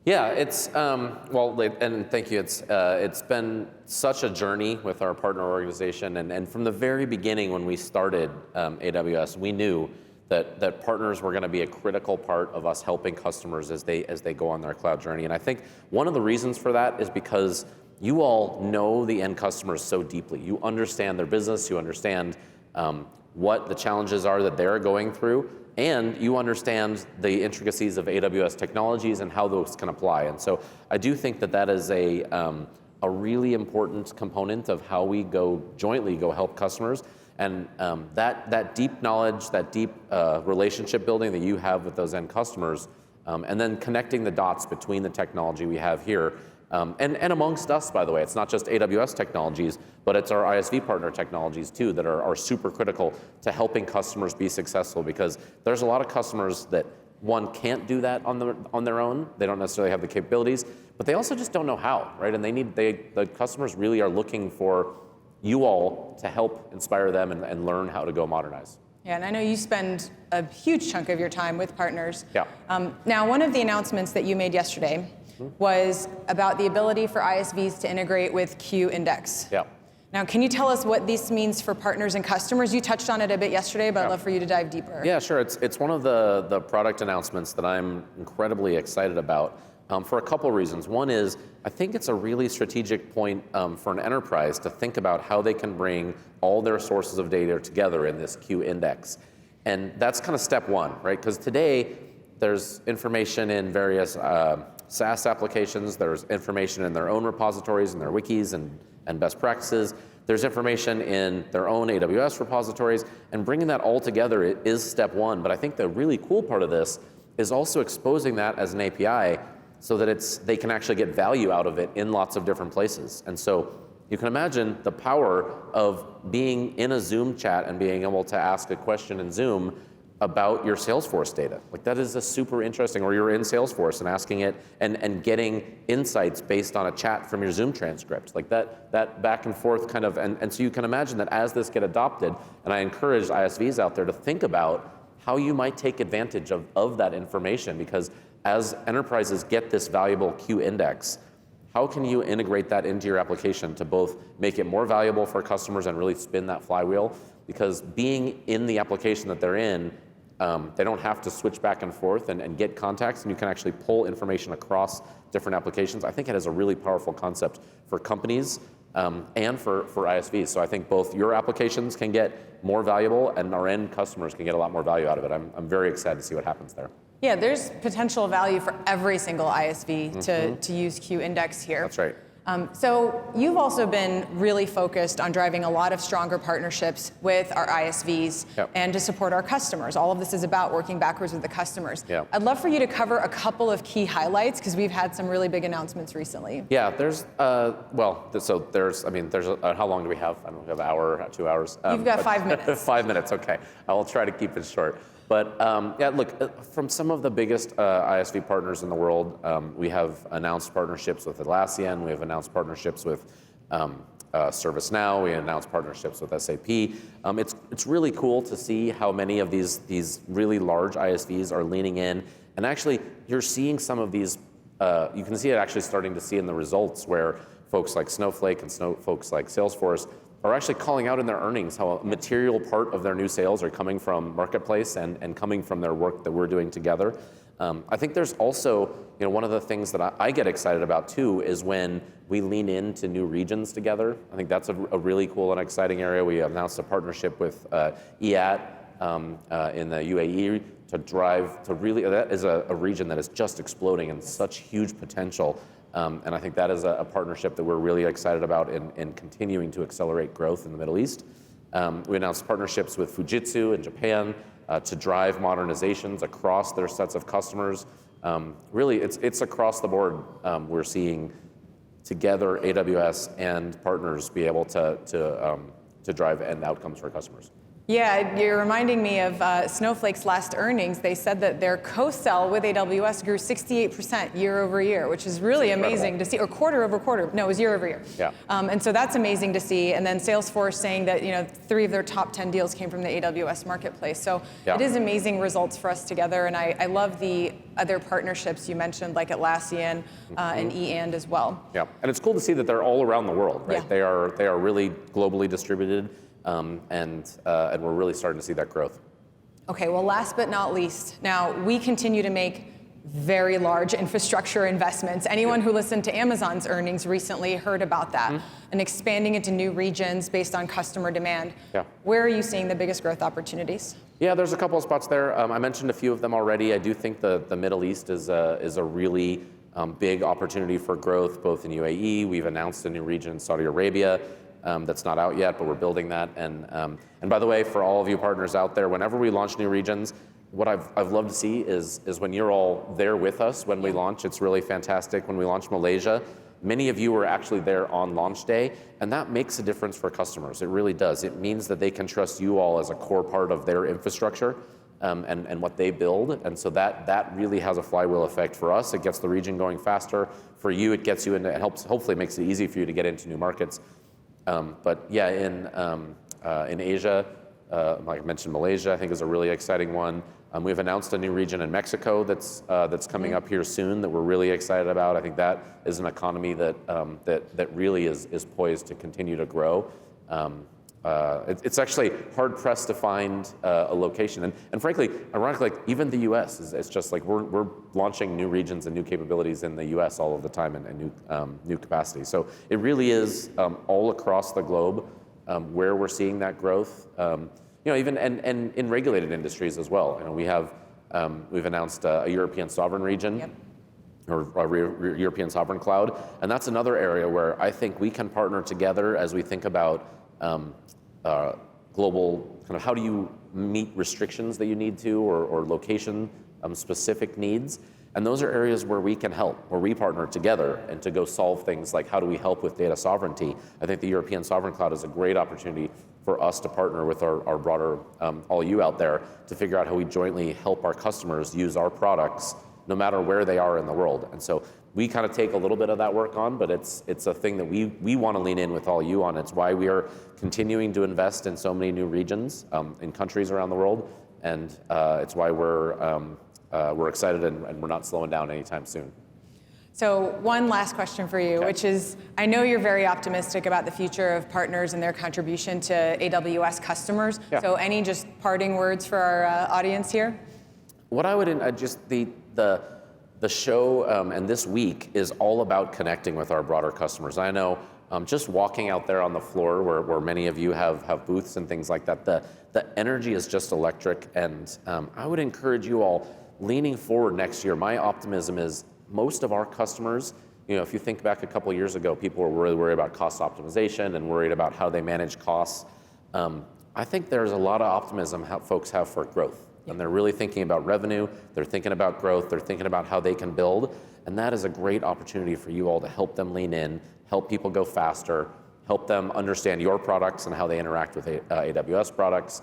Yeah, it's, well, and thank you. It's been such a journey with our partner organization. And from the very beginning when we started AWS, we knew that partners were going to be a critical part of us helping customers as they go on their cloud journey. And I think one of the reasons for that is because you all know the end customers so deeply. You understand their business, you understand what the challenges are that they're going through, and you understand the intricacies of AWS technologies and how those can apply. And so I do think that is a really important component of how we jointly go help customers. And that deep knowledge, that deep relationship building that you have with those end customers, and then connecting the dots between the technology we have here, and amongst us, by the way. It's not just AWS technologies, but it's our ISV partner technologies too that are super critical to helping customers be successful, because there's a lot of customers that, one, can't do that on their own. They don't necessarily have the capabilities, but they also just don't know how, right? And the customers really are looking for you all to help inspire them and learn how to go modernize. Yeah, and I know you spend a huge chunk of your time with partners. Yeah. Now, one of the announcements that you made yesterday was about the ability for ISVs to integrate with Q-Index. Yeah. Now, can you tell us what this means for partners and customers? You touched on it a bit yesterday, but I'd love for you to dive deeper. Yeah, sure. It's one of the product announcements that I'm incredibly excited about for a couple reasons. One is, I think it's a really strategic point for an enterprise to think about how they can bring all their sources of data together in this Q-Index. And that's kind of step one, right? Because today, there's information in various SaaS applications. There's information in their own repositories and their wikis and best practices. There's information in their own AWS repositories, and bringing that all together is step one. But I think the really cool part of this is also exposing that as an API so that they can actually get value out of it in lots of different places. And so you can imagine the power of being in a Zoom chat and being able to ask a question in Zoom about your Salesforce data. Like, that is a super interesting, or you're in Salesforce and asking it and getting insights based on a chat from your Zoom transcript. Like that back and forth kind of, and so you can imagine that as this get adopted, and I encourage ISVs out there to think about how you might take advantage of that information, because as enterprises get this valuable Q-Index, how can you integrate that into your application to both make it more valuable for customers and really spin that flywheel? Because being in the application that they're in, they don't have to switch back and forth and get contacts, and you can actually pull information across different applications. I think it is a really powerful concept for companies and for ISVs. So I think both your applications can get more valuable and our end customers can get a lot more value out of it. I'm very excited to see what happens there. Yeah, there's potential value for every single ISV to use Q-Index here. That's right. So you've also been really focused on driving a lot of stronger partnerships with our ISVs and to support our customers. All of this is about working backwards with the customers. I'd love for you to cover a couple of key highlights, because we've had some really big announcements recently. Yeah, there's how long do we have? I don't know, we have an hour, 2 hours. You've got 5 minutes. 5 minutes, okay. I will try to keep it short. But yeah, look, from some of the biggest ISV partners in the world, we have announced partnerships with Atlassian, we have announced partnerships with ServiceNow, we announced partnerships with SAP. It's really cool to see how many of these really large ISVs are leaning in. And actually, you're seeing some of these, you can see it actually starting to see in the results, where folks like Snowflake and folks like Salesforce are actually calling out in their earnings how a material part of their new sales are coming from Marketplace and coming from their work that we're doing together. I think there's also, one of the things that I get excited about too is when we lean into new regions together. I think that's a really cool and exciting area. We announced a partnership with EAT in the UAE that is a region that is just exploding and such huge potential. And I think that is a partnership that we're really excited about in continuing to accelerate growth in the Middle East. We announced partnerships with Fujitsu in Japan to drive modernizations across their sets of customers. Really, it's across the board. We're seeing together AWS and partners be able to drive end outcomes for customers. Yeah, you're reminding me of Snowflake's last earnings. They said that their co-sell with AWS grew 68% year over year, which is really amazing to see, or quarter over quarter. No, it was year over year. Yeah. And so that's amazing to see. And then Salesforce saying that 3 of their top 10 deals came from the AWS marketplace. So it is amazing results for us together. And I love the other partnerships you mentioned, like Atlassian and eAnd as well. Yeah, and it's cool to see that they're all around the world, right? Yeah. They are really globally distributed. And we're really starting to see that growth. Okay, well, last but not least, now we continue to make very large infrastructure investments. Anyone who listened to Amazon's earnings recently heard about that, and expanding into new regions based on customer demand. Yeah. Where are you seeing the biggest growth opportunities? Yeah, there's a couple of spots there. I mentioned a few of them already. I do think the Middle East is a really big opportunity for growth, both in UAE. We've announced a new region in Saudi Arabia. That's not out yet, but we're building that. And by the way, for all of you partners out there, whenever we launch new regions, what I've loved to see is when you're all there with us when we launch. It's really fantastic. When we launched Malaysia, many of you were actually there on launch day, and that makes a difference for customers. It really does. It means that they can trust you all as a core part of their infrastructure and what they build. And so that really has a flywheel effect for us. It gets the region going faster. For you, it gets you into, it helps, hopefully makes it easy for you to get into new markets. But yeah, in Asia, like I mentioned, Malaysia, I think is a really exciting one. We've announced a new region in Mexico that's coming up here soon that we're really excited about. I think that is an economy that really is poised to continue to grow. It's actually hard pressed to find a location, and frankly, ironically, like even the U.S. it's just like we're launching new regions and new capabilities in the U.S. all of the time and new capacity. So it really is all across the globe where we're seeing that growth. Even and in regulated industries as well. We've announced a European sovereign region. Yep. Or European sovereign cloud, and that's another area where I think we can partner together as we think about global kind of how do you meet restrictions that you need to or location specific needs. And those are areas where we can help, where we partner together and to go solve things like how do we help with data sovereignty. I think the European Sovereign Cloud is a great opportunity for us to partner with our broader, all you out there, to figure out how we jointly help our customers use our products no matter where they are in the world. And so we kind of take a little bit of that work on, but it's a thing that we want to lean in with all you on. It's why we are continuing to invest in so many new regions in countries around the world, and it's why we're excited and we're not slowing down anytime soon. So one last question for you, which is, I know you're very optimistic about the future of partners and their contribution to AWS customers. Yeah. So any just parting words for our audience here? What I would just the show and this week is all about connecting with our broader customers. I know just walking out there on the floor where many of you have booths and things like that, the energy is just electric. And I would encourage you all leaning forward next year. My optimism is most of our customers, if you think back a couple of years ago, people were really worried about cost optimization and worried about how they manage costs. I think there's a lot of optimism how folks have for growth. And they're really thinking about revenue, they're thinking about growth, they're thinking about how they can build. And that is a great opportunity for you all to help them lean in, help people go faster, help them understand your products and how they interact with AWS products.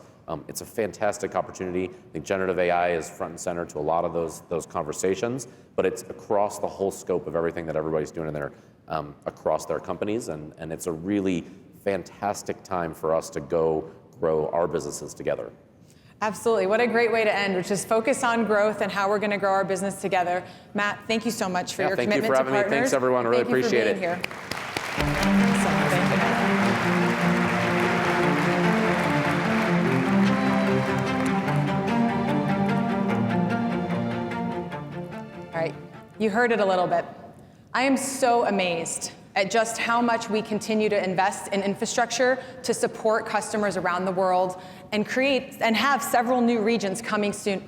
It's a fantastic opportunity. I think generative AI is front and center to a lot of those conversations, but it's across the whole scope of everything that everybody's doing in there across their companies. And it's a really fantastic time for us to go grow our businesses together. Absolutely. What a great way to end, which is focus on growth and how we're going to grow our business together. Matt, thank you so much for your commitment to partners. Thank you for having me. Thanks, everyone. I really appreciate it. Here. Awesome. Thank you, Matt. All right. You heard it a little bit. I am so amazed at just how much we continue to invest in infrastructure to support customers around the world and create and have several new regions coming soon.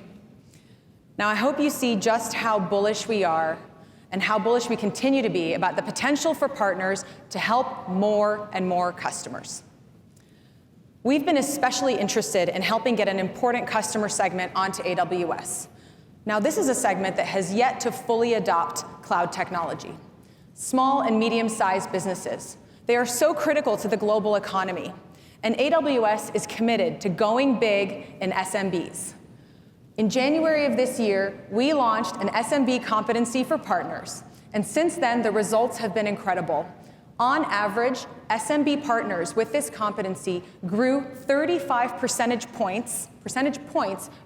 Now, I hope you see just how bullish we are and how bullish we continue to be about the potential for partners to help more and more customers. We've been especially interested in helping get an important customer segment onto AWS. Now, this is a segment that has yet to fully adopt cloud technology. Small and medium-sized businesses. They are so critical to the global economy. And AWS is committed to going big in SMBs. In January of this year, we launched an SMB competency for partners. And since then, the results have been incredible. On average, SMB partners with this competency grew 35 percentage points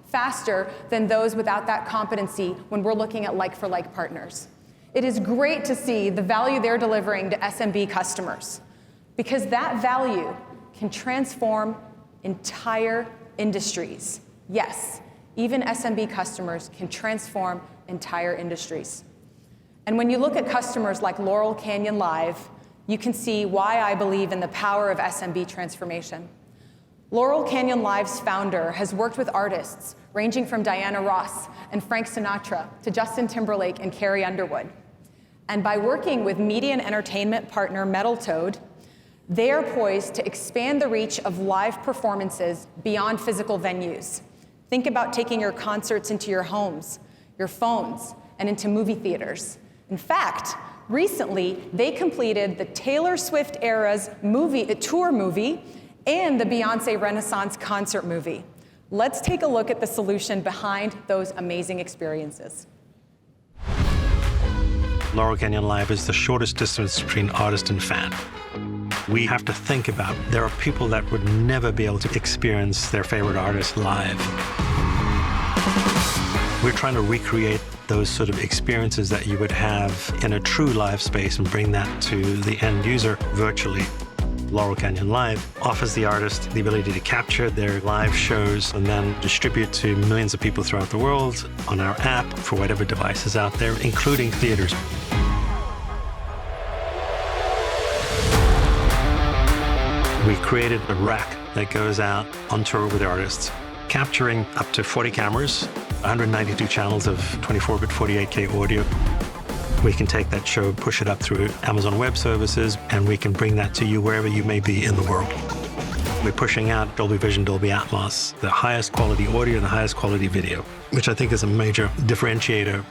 faster than those without that competency when we're looking at like-for-like partners. It is great to see the value they're delivering to SMB customers, because that value can transform entire industries. Yes, even SMB customers can transform entire industries. And when you look at customers like Laurel Canyon Live, you can see why I believe in the power of SMB transformation. Laurel Canyon Live's founder has worked with artists ranging from Diana Ross and Frank Sinatra to Justin Timberlake and Carrie Underwood. And by working with media and entertainment partner Metal Toad, they are poised to expand the reach of live performances beyond physical venues. Think about taking your concerts into your homes, your phones, and into movie theaters. In fact, recently, they completed the Taylor Swift era's tour movie and the Beyoncé Renaissance concert movie. Let's take a look at the solution behind those amazing experiences. Laurel Canyon Live is the shortest distance between artist and fan. We have to think about, there are people that would never be able to experience their favorite artist live. We're trying to recreate those sort of experiences that you would have in a true live space and bring that to the end user virtually. Laurel Canyon Live offers the artist the ability to capture their live shows and then distribute to millions of people throughout the world on our app for whatever device is out there, including theaters. We created a rack that goes out on tour with artists, capturing up to 40 cameras, 192 channels of 24-bit 48K audio. We can take that show, push it up through Amazon Web Services, and we can bring that to you wherever you may be in the world. We're pushing out Dolby Vision, Dolby Atmos, the highest quality audio and the highest quality video, which I think is a major differentiator.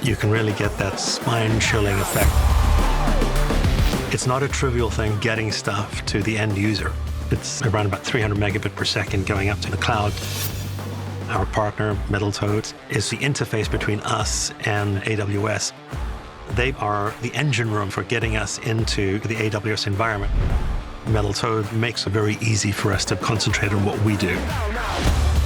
You can really get that spine-chilling effect. It's not a trivial thing getting stuff to the end user. It's around about 300 megabit per second going up to the cloud. Our partner, Metal Toad, is the interface between us and AWS. They are the engine room for getting us into the AWS environment. Metal Toad makes it very easy for us to concentrate on what we do.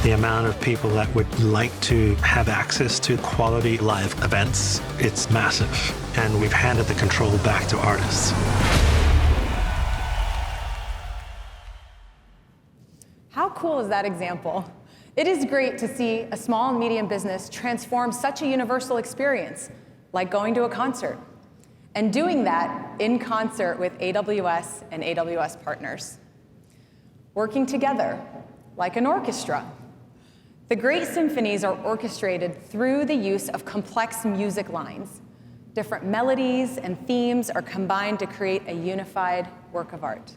The amount of people that would like to have access to quality live events, it's massive. And we've handed the control back to artists. How cool is that example? It is great to see a small and medium business transform such a universal experience, like going to a concert, and doing that in concert with AWS and AWS partners. Working together, like an orchestra. The great symphonies are orchestrated through the use of complex music lines. Different melodies and themes are combined to create a unified work of art.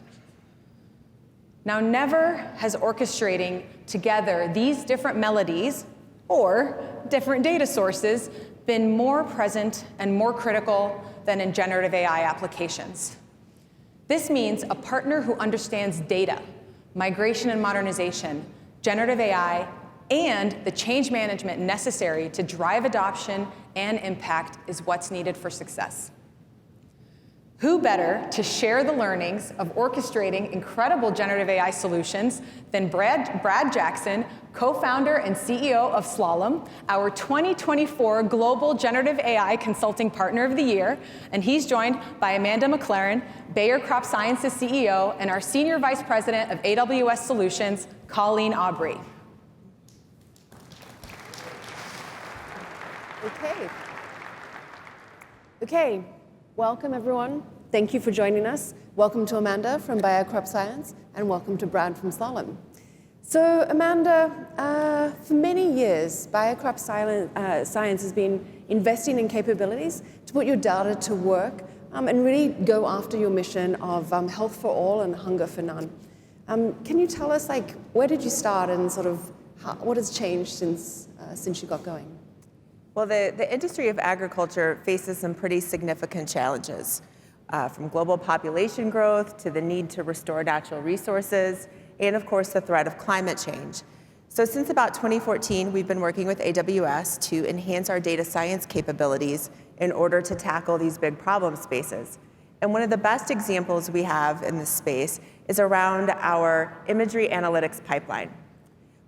Now, never has orchestrating together these different melodies or different data sources been more present and more critical than in generative AI applications. This means a partner who understands data, migration and modernization, generative AI, and the change management necessary to drive adoption and impact is what's needed for success. Who better to share the learnings of orchestrating incredible generative AI solutions than Brad Jackson, co-founder and CEO of Slalom, our 2024 Global Generative AI Consulting Partner of the Year, and he's joined by Amanda McLaren, Bayer Crop Sciences CEO, and our Senior Vice President of AWS Solutions, Colleen Aubrey. Okay, welcome everyone. Thank you for joining us. Welcome to Amanda from Bayer Crop Science, and welcome to Brad from Slalom. So Amanda, for many years, Bayer Crop Science has been investing in capabilities to put your data to work and really go after your mission of health for all and hunger for none. Can you tell us, where did you start and sort of what has changed since you got going? Well, the industry of agriculture faces some pretty significant challenges. from global population growth to the need to restore natural resources, and of course the threat of climate change. So since about 2014, we've been working with AWS to enhance our data science capabilities in order to tackle these big problem spaces. And one of the best examples we have in this space is around our imagery analytics pipeline.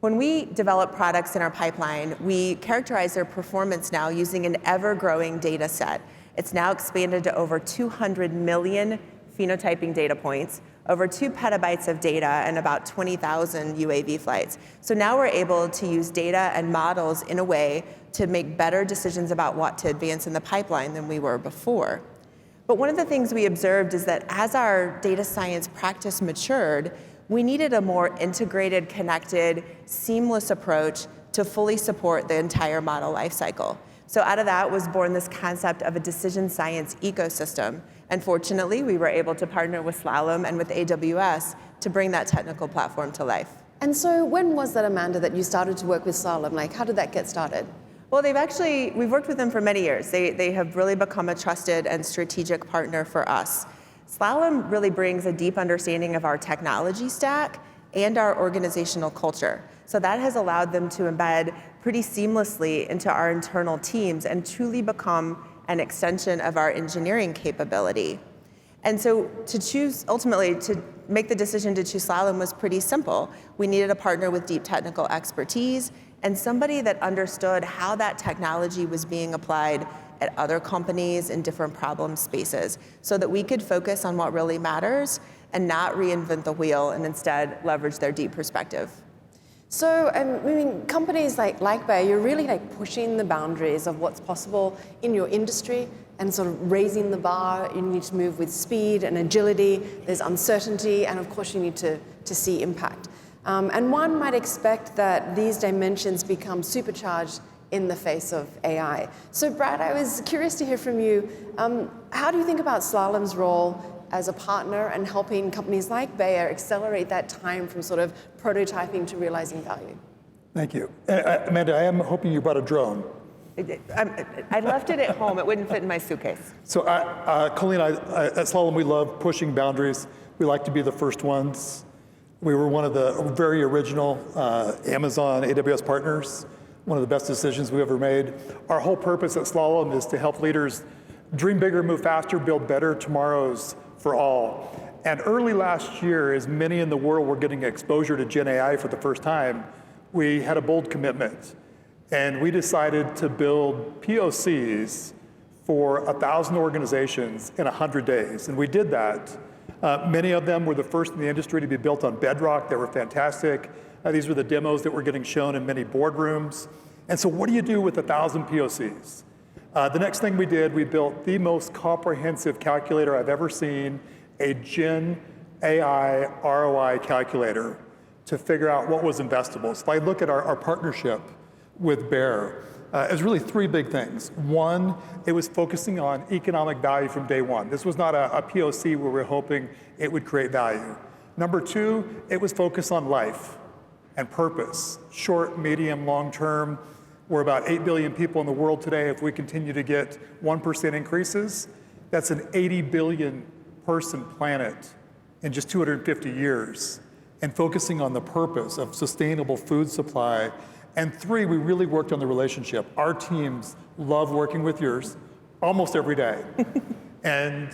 When we develop products in our pipeline, we characterize their performance now using an ever-growing data set. It's now expanded to over 200 million phenotyping data points, over 2 petabytes of data, and about 20,000 UAV flights. So now we're able to use data and models in a way to make better decisions about what to advance in the pipeline than we were before. But one of the things we observed is that as our data science practice matured, we needed a more integrated, connected, seamless approach to fully support the entire model lifecycle. So out of that was born this concept of a decision science ecosystem. And fortunately, we were able to partner with Slalom and with AWS to bring that technical platform to life. And so when was that, Amanda, that you started to work with Slalom? Like, how did that get started? Well, we've worked with them for many years. They have really become a trusted and strategic partner for us. Slalom really brings a deep understanding of our technology stack and our organizational culture. So that has allowed them to embed pretty seamlessly into our internal teams and truly become an extension of our engineering capability. And so ultimately, to make the decision to choose Slalom was pretty simple. We needed a partner with deep technical expertise and somebody that understood how that technology was being applied at other companies in different problem spaces so that we could focus on what really matters and not reinvent the wheel and instead leverage their deep perspective. So, I mean, companies like Bayer, you're really pushing the boundaries of what's possible in your industry and sort of raising the bar. You need to move with speed and agility. There's uncertainty, and of course you need to see impact. And one might expect that these dimensions become supercharged in the face of AI. So Brad, I was curious to hear from you. How do you think about Slalom's role as a partner and helping companies like Bayer accelerate that time from sort of prototyping to realizing value? Thank you. Amanda, I am hoping you brought a drone. I left it at home. It wouldn't fit in my suitcase. So Colleen, at Slalom, we love pushing boundaries. We like to be the first ones. We were one of the very original Amazon AWS partners, one of the best decisions we ever made. Our whole purpose at Slalom is to help leaders dream bigger, move faster, build better tomorrows for all. And early last year, as many in the world were getting exposure to Gen AI for the first time, we had a bold commitment. And we decided to build POCs for 1,000 organizations in 100 days. And we did that. Many of them were the first in the industry to be built on Bedrock. They were fantastic. These were the demos that were getting shown in many boardrooms. And so what do you do with 1,000 POCs? The next thing we did, we built the most comprehensive calculator I've ever seen, a Gen AI ROI calculator to figure out what was investable. So if I look at our partnership with Bayer, it was really 3 big things. One, it was focusing on economic value from day one. This was not a POC where we're hoping it would create value. Number 2, it was focused on life and purpose, short, medium, long term. We're about 8 billion people in the world today. If we continue to get 1% increases, that's an 80 billion person planet in just 250 years. And focusing on the purpose of sustainable food supply. And 3, we really worked on the relationship. Our teams love working with yours almost every day. and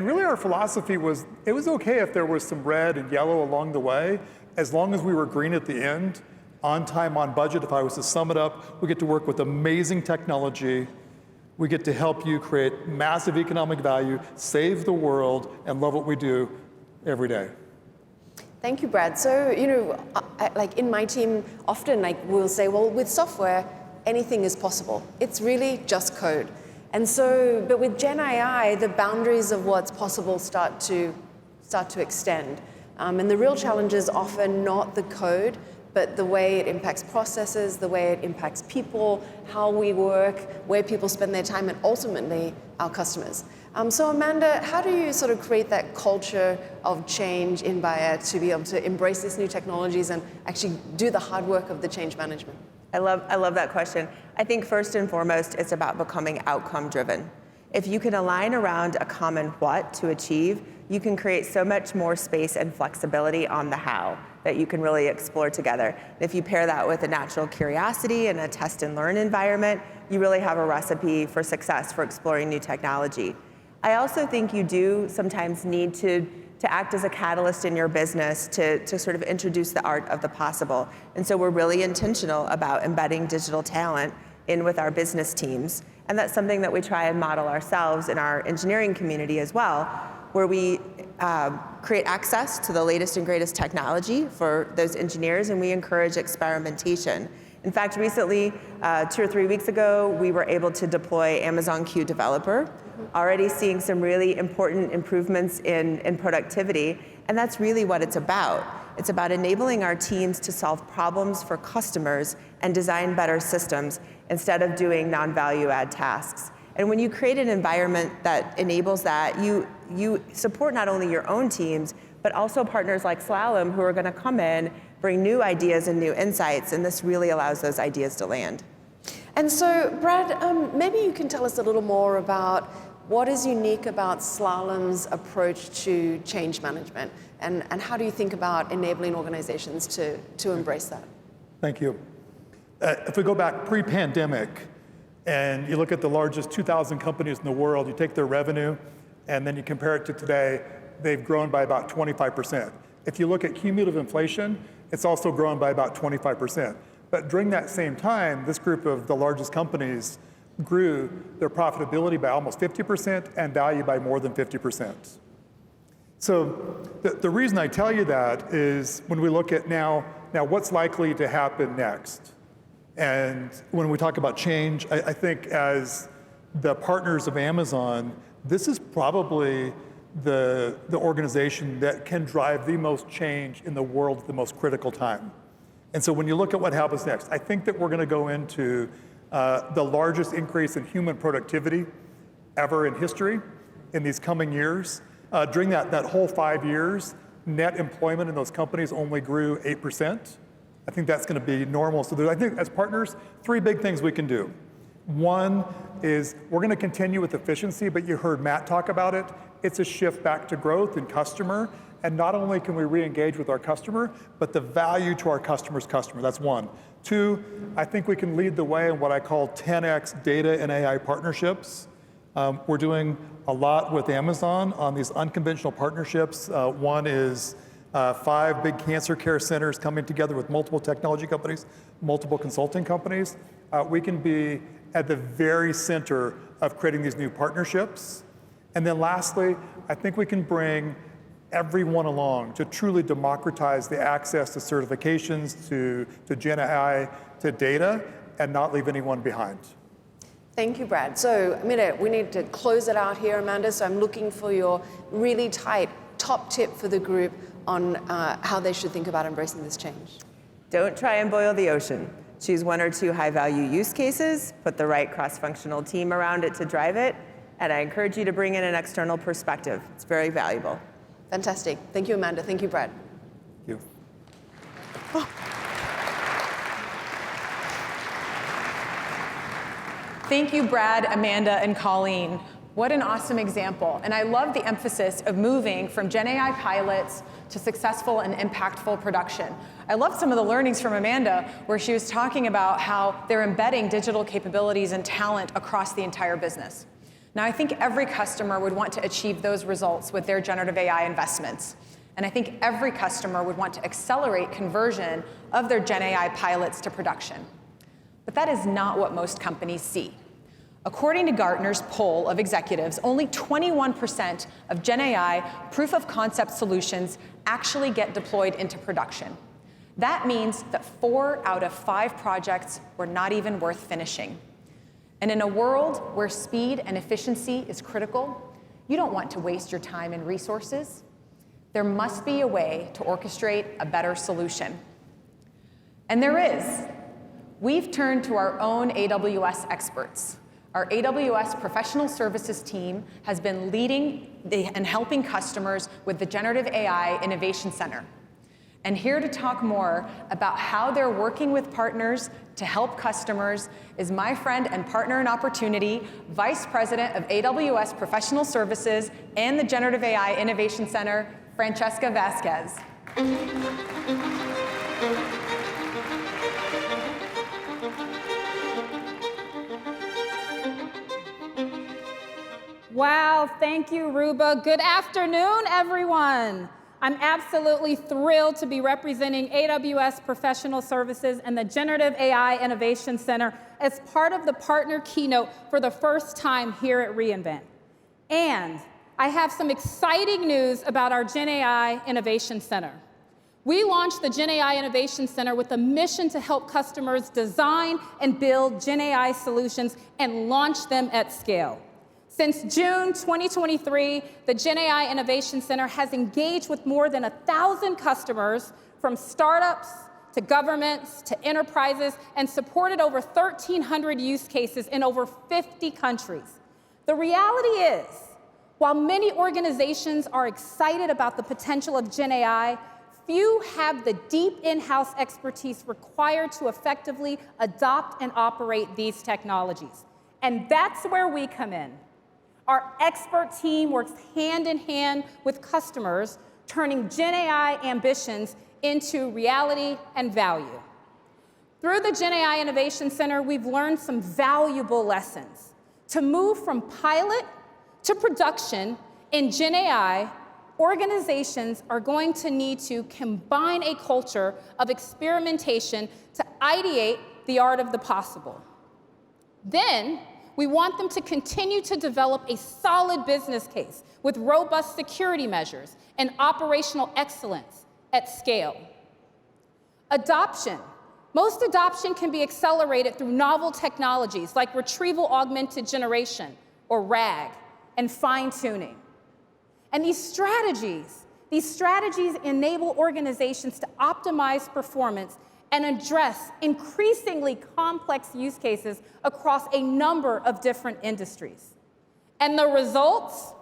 really our philosophy was, it was okay if there was some red and yellow along the way, as long as we were green at the end, on time, on budget. If I was to sum it up, we get to work with amazing technology. We get to help you create massive economic value, save the world, and love what we do every day. Thank you, Brad. So, in my team, often we'll say, well, with software, anything is possible. It's really just code. And so, but with Gen AI, the boundaries of what's possible start to extend. And the real challenge is often not the code, but the way it impacts processes, the way it impacts people, how we work, where people spend their time, and ultimately our customers. So Amanda, how do you sort of create that culture of change in Bayer to be able to embrace these new technologies and actually do the hard work of the change management? I love that question. I think first and foremost, it's about becoming outcome driven. If you can align around a common what to achieve, you can create so much more space and flexibility on the how that you can really explore together. If you pair that with a natural curiosity and a test and learn environment, you really have a recipe for success for exploring new technology. I also think you do sometimes need to act as a catalyst in your business to sort of introduce the art of the possible. And so we're really intentional about embedding digital talent in with our business teams. And that's something that we try and model ourselves in our engineering community as well, where we create access to the latest and greatest technology for those engineers, and we encourage experimentation. In fact, recently, 2 or 3 weeks ago, we were able to deploy Amazon Q Developer, already seeing some really important improvements in productivity, and that's really what it's about. It's about enabling our teams to solve problems for customers and design better systems instead of doing non-value add tasks. And when you create an environment that enables that, you support not only your own teams, but also partners like Slalom who are going to come in, bring new ideas and new insights, and this really allows those ideas to land. And so, Brad, maybe you can tell us a little more about what is unique about Slalom's approach to change management, and how do you think about enabling organizations to embrace that? Thank you. If we go back pre-pandemic, and you look at the largest 2,000 companies in the world, you take their revenue, and then you compare it to today, they've grown by about 25%. If you look at cumulative inflation, it's also grown by about 25%. But during that same time, this group of the largest companies grew their profitability by almost 50% and value by more than 50%. So the reason I tell you that is when we look at now what's likely to happen next. And when we talk about change, I think as the partners of Amazon, this is probably the organization that can drive the most change in the world at the most critical time. And so when you look at what happens next, I think that we're going to go into the largest increase in human productivity ever in history in these coming years. During that whole 5 years, net employment in those companies only grew 8%. I think that's going to be normal. So I think as partners, 3 big things we can do. One is we're going to continue with efficiency, but you heard Matt talk about it. It's a shift back to growth in customer. And not only can we re-engage with our customer, but the value to our customer's customer. That's 1. 2, I think we can lead the way in what I call 10x data and AI partnerships. We're doing a lot with Amazon on these unconventional partnerships. One is 5 big cancer care centers coming together with multiple technology companies, multiple consulting companies. We can be at the very center of creating these new partnerships. And then lastly, I think we can bring everyone along to truly democratize the access to certifications, to Gen AI, to data, and not leave anyone behind. Thank you, Brad. So we need to close it out here, Amanda, so I'm looking for your really tight top tip for the group on how they should think about embracing this change. Don't try and boil the ocean. Choose 1 or 2 high-value use cases, put the right cross-functional team around it to drive it, and I encourage you to bring in an external perspective. It's very valuable. Fantastic. Thank you, Amanda. Thank you, Brad. Thank you. Oh. Thank you, Brad, Amanda, and Colleen. What an awesome example. And I love the emphasis of moving from Gen AI pilots to successful and impactful production. I love some of the learnings from Amanda, where she was talking about how they're embedding digital capabilities and talent across the entire business. Now, I think every customer would want to achieve those results with their generative AI investments. And I think every customer would want to accelerate conversion of their Gen AI pilots to production. But that is not what most companies see. According to Gartner's poll of executives, only 21% of Gen AI proof of concept solutions actually get deployed into production. That means that 4 out of 5 projects were not even worth finishing. And in a world where speed and efficiency is critical, you don't want to waste your time and resources. There must be a way to orchestrate a better solution. And there is. We've turned to our own AWS experts. Our AWS professional services team has been leading and helping customers with the Generative AI Innovation Center. And here to talk more about how they're working with partners to help customers is my friend and partner in opportunity, Vice President of AWS Professional Services and the Generative AI Innovation Center, Francesca Vasquez. Wow, thank you, Ruba. Good afternoon, everyone. I'm absolutely thrilled to be representing AWS Professional Services and the Generative AI Innovation Center as part of the Partner Keynote for the first time here at reInvent. And I have some exciting news about our Gen AI Innovation Center. We launched the Gen AI Innovation Center with a mission to help customers design and build Gen AI solutions and launch them at scale. Since June 2023, the Gen AI Innovation Center has engaged with more than 1,000 customers, from startups to governments to enterprises, and supported over 1,300 use cases in over 50 countries. The reality is, while many organizations are excited about the potential of Gen AI, few have the deep in-house expertise required to effectively adopt and operate these technologies. And that's where we come in. Our expert team works hand in hand with customers, turning Gen AI ambitions into reality and value. Through the Gen AI Innovation Center, we've learned some valuable lessons. To move from pilot to production in Gen AI, organizations are going to need to combine a culture of experimentation to ideate the art of the possible. Then, we want them to continue to develop a solid business case with robust security measures and operational excellence at scale. Adoption. Most adoption can be accelerated through novel technologies like retrieval augmented generation, or RAG, and fine-tuning. And these strategies enable organizations to optimize performance and address increasingly complex use cases across a number of different industries. And the results?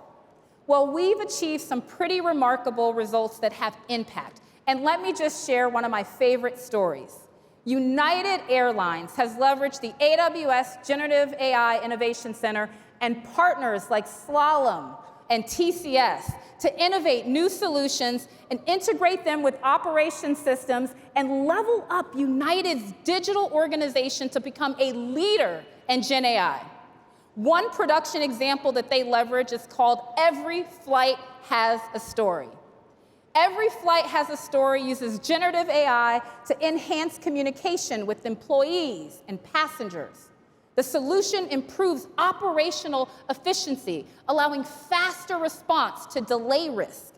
Well, we've achieved some pretty remarkable results that have impact. And let me just share one of my favorite stories. United Airlines has leveraged the AWS Generative AI Innovation Center and partners like Slalom and TCS to innovate new solutions and integrate them with operation systems and level up United's digital organization to become a leader in Gen AI. One production example that they leverage is called Every Flight Has a Story. Every Flight Has a Story uses generative AI to enhance communication with employees and passengers. The solution improves operational efficiency, allowing faster response to delay risk,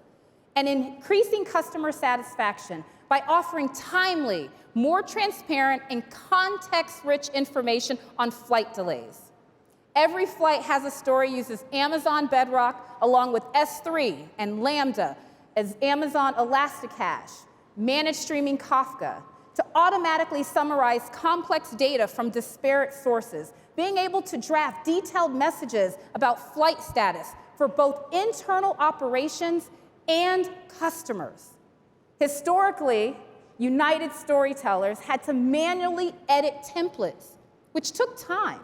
and increasing customer satisfaction by offering timely, more transparent, and context-rich information on flight delays. Every Flight Has a Story uses Amazon Bedrock along with S3 and Lambda as Amazon Elasticache, managed streaming Kafka, to automatically summarize complex data from disparate sources, being able to draft detailed messages about flight status for both internal operations and customers. Historically, United storytellers had to manually edit templates, which took time.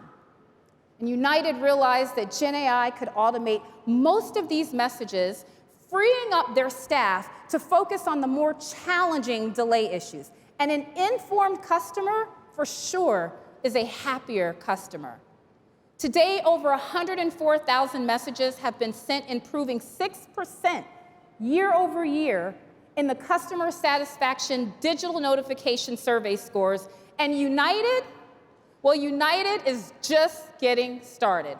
And United realized that Gen AI could automate most of these messages, freeing up their staff to focus on the more challenging delay issues. And an informed customer, for sure, is a happier customer. Today, over 104,000 messages have been sent, improving 6% year over year in the customer satisfaction digital notification survey scores. And United, well, United is just getting started.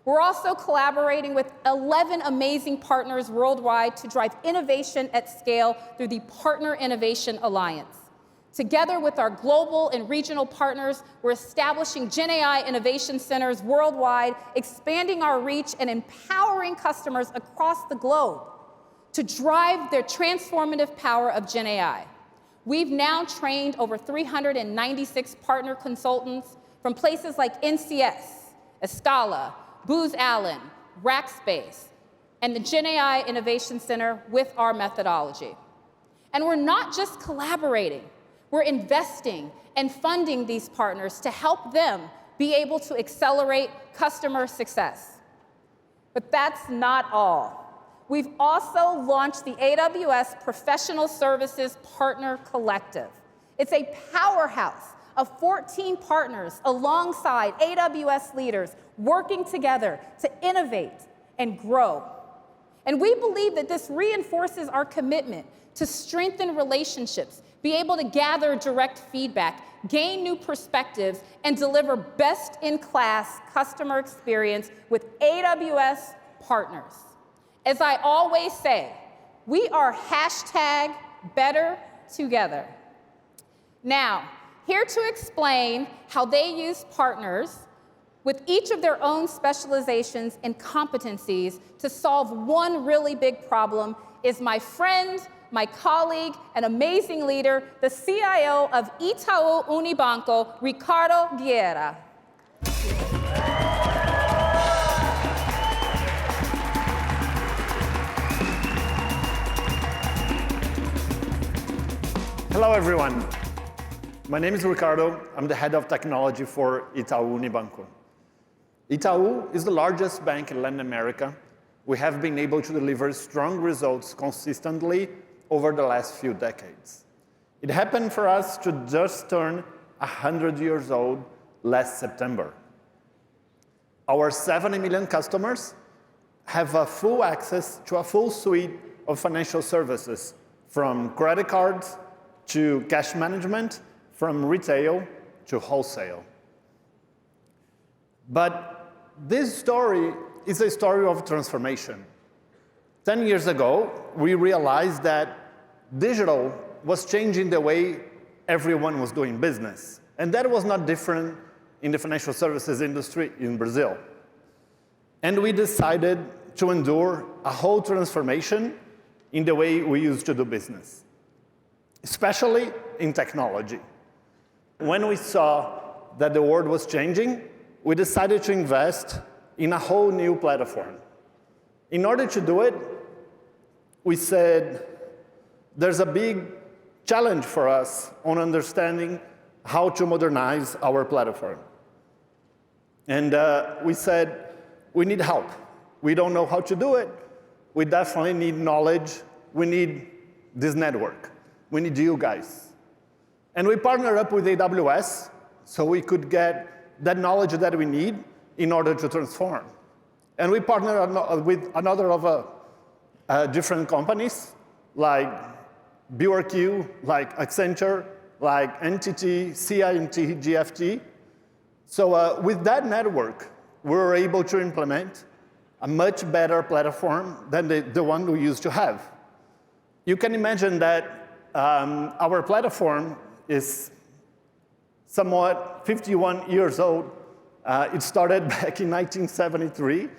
We're also collaborating with 11 amazing partners worldwide to drive innovation at scale through the Partner Innovation Alliance. Together with our global and regional partners, we're establishing Gen AI innovation centers worldwide, expanding our reach and empowering customers across the globe to drive their transformative power of Gen AI. We've now trained over 396 partner consultants from places like NCS, Escala, Booz Allen, Rackspace, and the Gen AI Innovation Center with our methodology. And we're not just collaborating, we're investing and funding these partners to help them be able to accelerate customer success. But that's not all. We've also launched the AWS Professional Services Partner Collective. It's a powerhouse of 14 partners alongside AWS leaders working together to innovate and grow. And we believe that this reinforces our commitment to strengthen relationships, be able to gather direct feedback, gain new perspectives, and deliver best-in-class customer experience with AWS partners. As I always say, we are #BetterTogether. Now, here to explain how they use partners with each of their own specializations and competencies to solve one really big problem is my friend, my colleague, and amazing leader, the CIO of Itaú Unibanco, Ricardo Guerra. Hello, everyone. My name is Ricardo. I'm the head of technology for Itaú Unibanco. Itaú is the largest bank in Latin America. We have been able to deliver strong results consistently over the last few decades. It happened for us to just turn 100 years old last September. Our 70 million customers have full access to a full suite of financial services, from credit cards to cash management, from retail to wholesale. But this story is a story of transformation. 10 years ago, we realized that digital was changing the way everyone was doing business. And that was not different in the financial services industry in Brazil. And we decided to endure a whole transformation in the way we used to do business, especially in technology. When we saw that the world was changing, we decided to invest in a whole new platform. In order to do it, we said, there's a big challenge for us on understanding how to modernize our platform. And we said, we need help. We don't know how to do it. We definitely need knowledge. We need this network. We need you guys. And we partnered up with AWS so we could get that knowledge that we need in order to transform. And we partnered with another of different companies, like BRQ, like Accenture, like NTT, CINT, GFT. So with that network, we were able to implement a much better platform than the one we used to have. You can imagine that our platform is somewhat 51 years old. It started back in 1973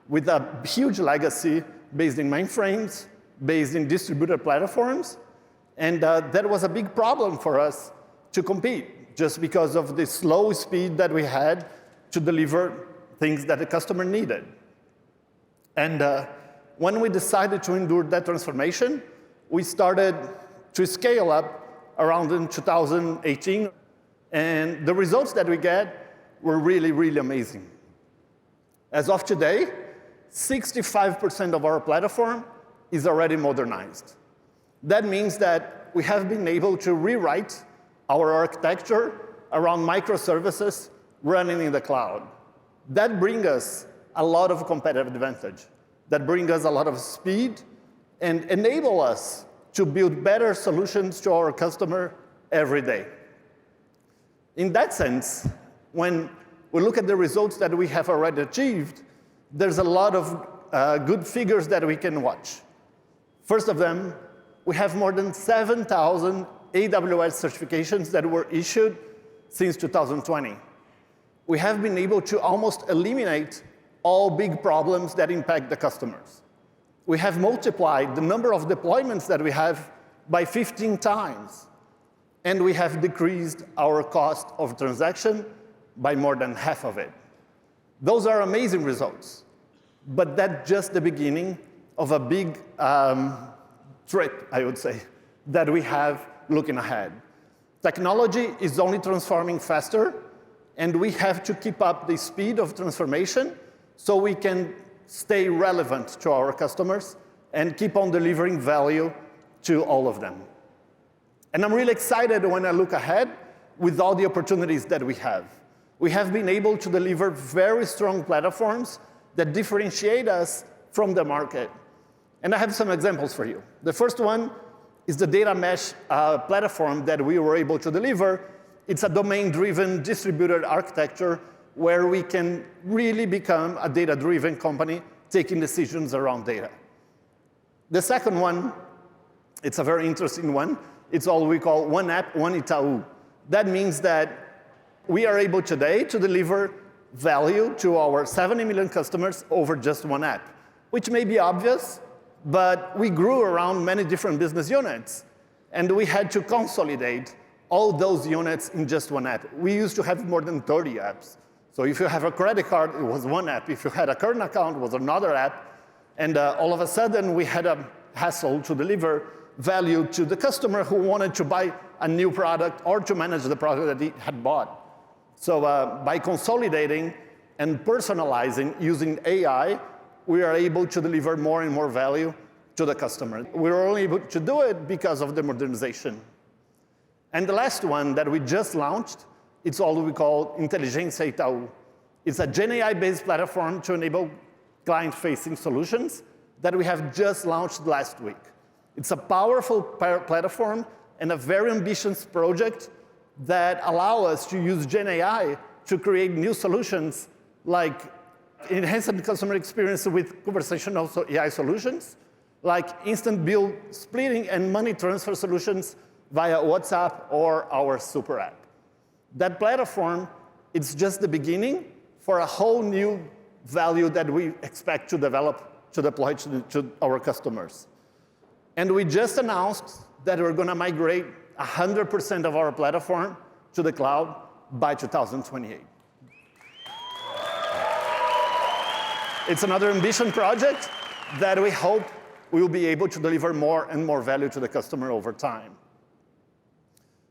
with a huge legacy based in mainframes, based in distributed platforms. And that was a big problem for us to compete, just because of the slow speed that we had to deliver things that the customer needed. And when we decided to endure that transformation, we started to scale up around in 2018. And the results that we get were really, really amazing. As of today, 65% of our platform is already modernized. That means that we have been able to rewrite our architecture around microservices running in the cloud. That brings us a lot of competitive advantage. That brings us a lot of speed and enable us to build better solutions to our customer every day. In that sense, when we look at the results that we have already achieved, there's a lot of good figures that we can watch. First of them, we have more than 7,000 AWS certifications that were issued since 2020. We have been able to almost eliminate all big problems that impact the customers. We have multiplied the number of deployments that we have by 15 times. And we have decreased our cost of transaction by more than half of it. Those are amazing results. But that's just the beginning of a big trip, I would say. that we have looking ahead. Technology is only transforming faster, and we have to keep up the speed of transformation so we can stay relevant to our customers and keep on delivering value to all of them. And I'm really excited when I look ahead with all the opportunities that we have. We have been able to deliver very strong platforms that differentiate us from the market. And I have some examples for you. The first one is the data mesh platform that we were able to deliver. It's a domain-driven distributed architecture where we can really become a data-driven company taking decisions around data. The second one, it's a very interesting one. It's all we call one app, one Itaú. That means that we are able today to deliver value to our 70 million customers over just one app, which may be obvious, but we grew around many different business units, and we had to consolidate all those units in just one app. We used to have more than 30 apps. So if you have a credit card, it was one app. If you had a current account, it was another app. And all of a sudden, we had a hassle to deliver value to the customer who wanted to buy a new product or to manage the product that he had bought. So by consolidating and personalizing using AI, we are able to deliver more and more value to the customer. We were only able to do it because of the modernization. And the last one that we just launched, it's all we call Inteligência Itaú. It's a GenAI-based platform to enable client-facing solutions that we have just launched last week. It's a powerful platform and a very ambitious project that allow us to use GenAI to create new solutions like enhanced customer experience with conversational AI solutions, like instant bill splitting and money transfer solutions via WhatsApp or our super app. That platform, it's just the beginning for a whole new value that we expect to develop, to deploy to our customers. And we just announced that we're going to migrate 100% of our platform to the cloud by 2028. It's another ambition project that we hope we will be able to deliver more and more value to the customer over time.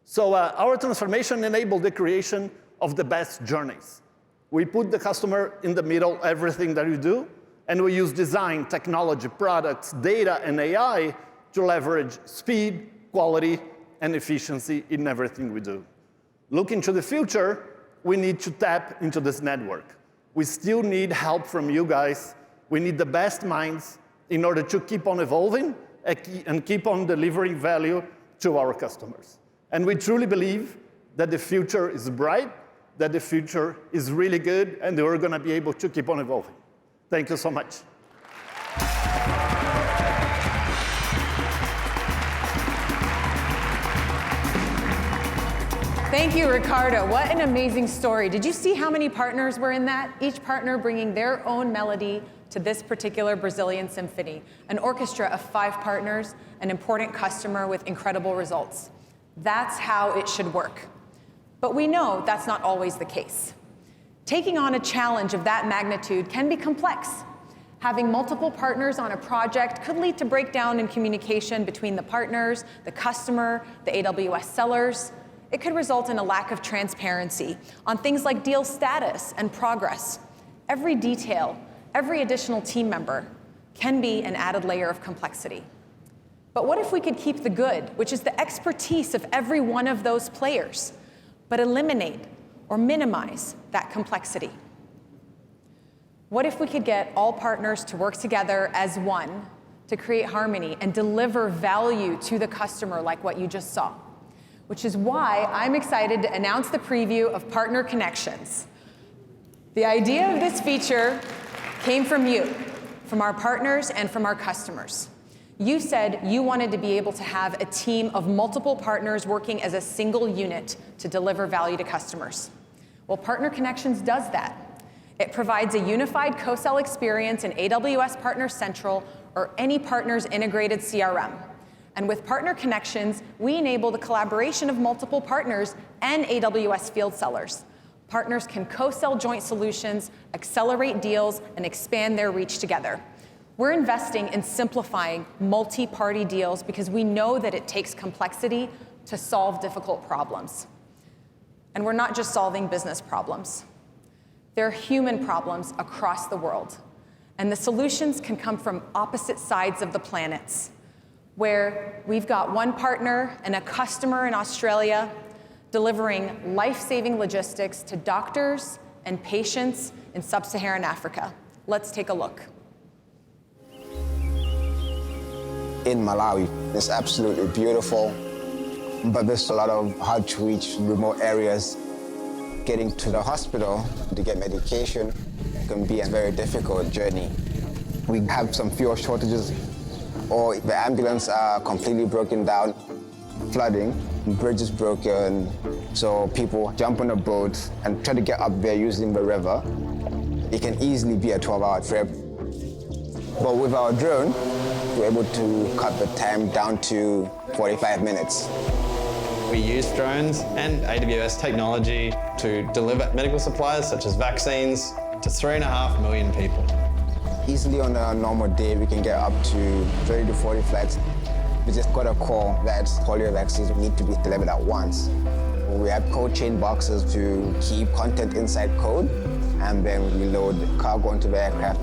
So our transformation enabled the creation of the best journeys. We put the customer in the middle, everything that we do, and we use design, technology, products, data, and AI to leverage speed, quality, and efficiency in everything we do. Looking to the future, we need to tap into this network. We still need help from you guys. We need the best minds in order to keep on evolving and keep on delivering value to our customers. And we truly believe that the future is bright, that the future is really good, and we're going to be able to keep on evolving. Thank you so much. Thank you, Ricardo. What an amazing story. Did you see how many partners were in that? Each partner bringing their own melody to this particular Brazilian symphony. An orchestra of 5 partners, an important customer with incredible results. That's how it should work. But we know that's not always the case. Taking on a challenge of that magnitude can be complex. Having multiple partners on a project could lead to breakdown in communication between the partners, the customer, the AWS sellers. It could result in a lack of transparency on things like deal status and progress. Every detail, every additional team member can be an added layer of complexity. But what if we could keep the good, which is the expertise of every one of those players, but eliminate or minimize that complexity? What if we could get all partners to work together as one to create harmony and deliver value to the customer like what you just saw? Which is why I'm excited to announce the preview of Partner Connections. The idea of this feature came from you, from our partners and from our customers. You said you wanted to be able to have a team of multiple partners working as a single unit to deliver value to customers. Well, Partner Connections does that. It provides a unified co-sell experience in AWS Partner Central or any partner's integrated CRM. And with Partner Connections, we enable the collaboration of multiple partners and AWS field sellers. Partners can co-sell joint solutions, accelerate deals, and expand their reach together. We're investing in simplifying multi-party deals because we know that it takes complexity to solve difficult problems. And we're not just solving business problems. There are human problems across the world. And the solutions can come from opposite sides of the planets, where we've got one partner and a customer in Australia delivering life-saving logistics to doctors and patients in sub-Saharan Africa. Let's take a look. In Malawi, it's absolutely beautiful, but there's a lot of hard-to-reach remote areas. Getting to the hospital to get medication can be a very difficult journey. We have some fuel shortages, or the ambulance are completely broken down, flooding, bridges broken, so people jump on a boat and try to get up there using the river. It can easily be a 12-hour trip. But with our drone, we're able to cut the time down to 45 minutes. We use drones and AWS technology to deliver medical supplies such as vaccines to 3.5 million people. Easily on a normal day, we can get up to 30 to 40 flights. We just got a call that polio vaccines need to be delivered at once. We have cold chain boxes to keep content inside code, and then we load cargo onto the aircraft.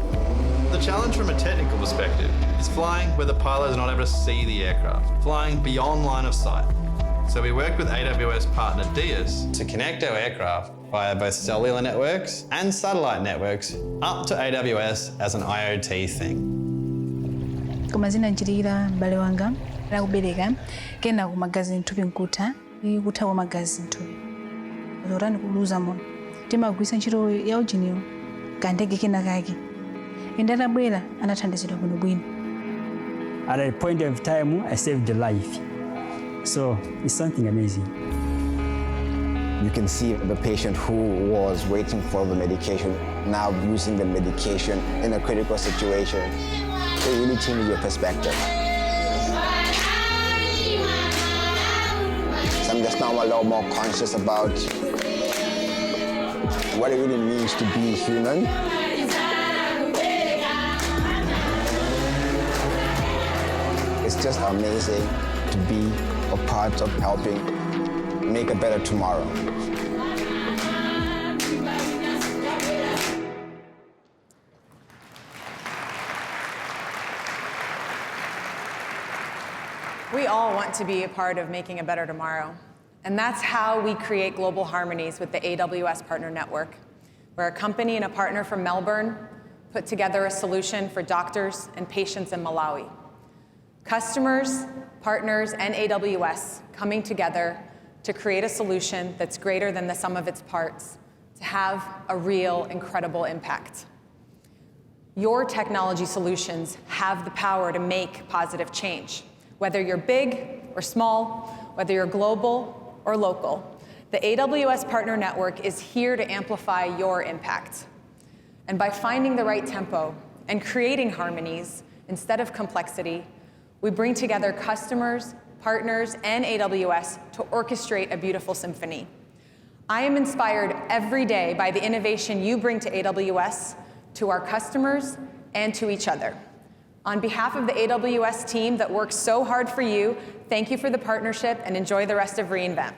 The challenge from a technical perspective is flying where the pilot is not able to see the aircraft, flying beyond line of sight. So we worked with AWS Partner Keynote to connect our aircraft via both cellular networks and satellite networks up to AWS as an IoT thing. Kumazina njirira mbale wanga rakubereka kena kumagazi ntupi nkuta ikuthawa magazi ntupi zorani kuluza mono timagwisa ntchito ya ujiniyo kandege kena kake indatabwera anathandizidwa bwinobwino. At a point of time, I saved a life. So it's something amazing. You can see the patient who was waiting for the medication now using the medication in a critical situation. It really changes your perspective. So I'm just now a lot more conscious about what it really means to be human. It's just amazing to be a part of helping make a better tomorrow. We all want to be a part of making a better tomorrow. And that's how we create global harmonies with the AWS Partner Network, where a company and a partner from Melbourne put together a solution for doctors and patients in Malawi. Customers, partners, and AWS coming together to create a solution that's greater than the sum of its parts, to have a real, incredible impact. Your technology solutions have the power to make positive change. Whether you're big or small, whether you're global or local, the AWS Partner Network is here to amplify your impact. And by finding the right tempo and creating harmonies instead of complexity, we bring together customers, partners, and AWS to orchestrate a beautiful symphony. I am inspired every day by the innovation you bring to AWS, to our customers, and to each other. On behalf of the AWS team that works so hard for you, thank you for the partnership and enjoy the rest of reInvent.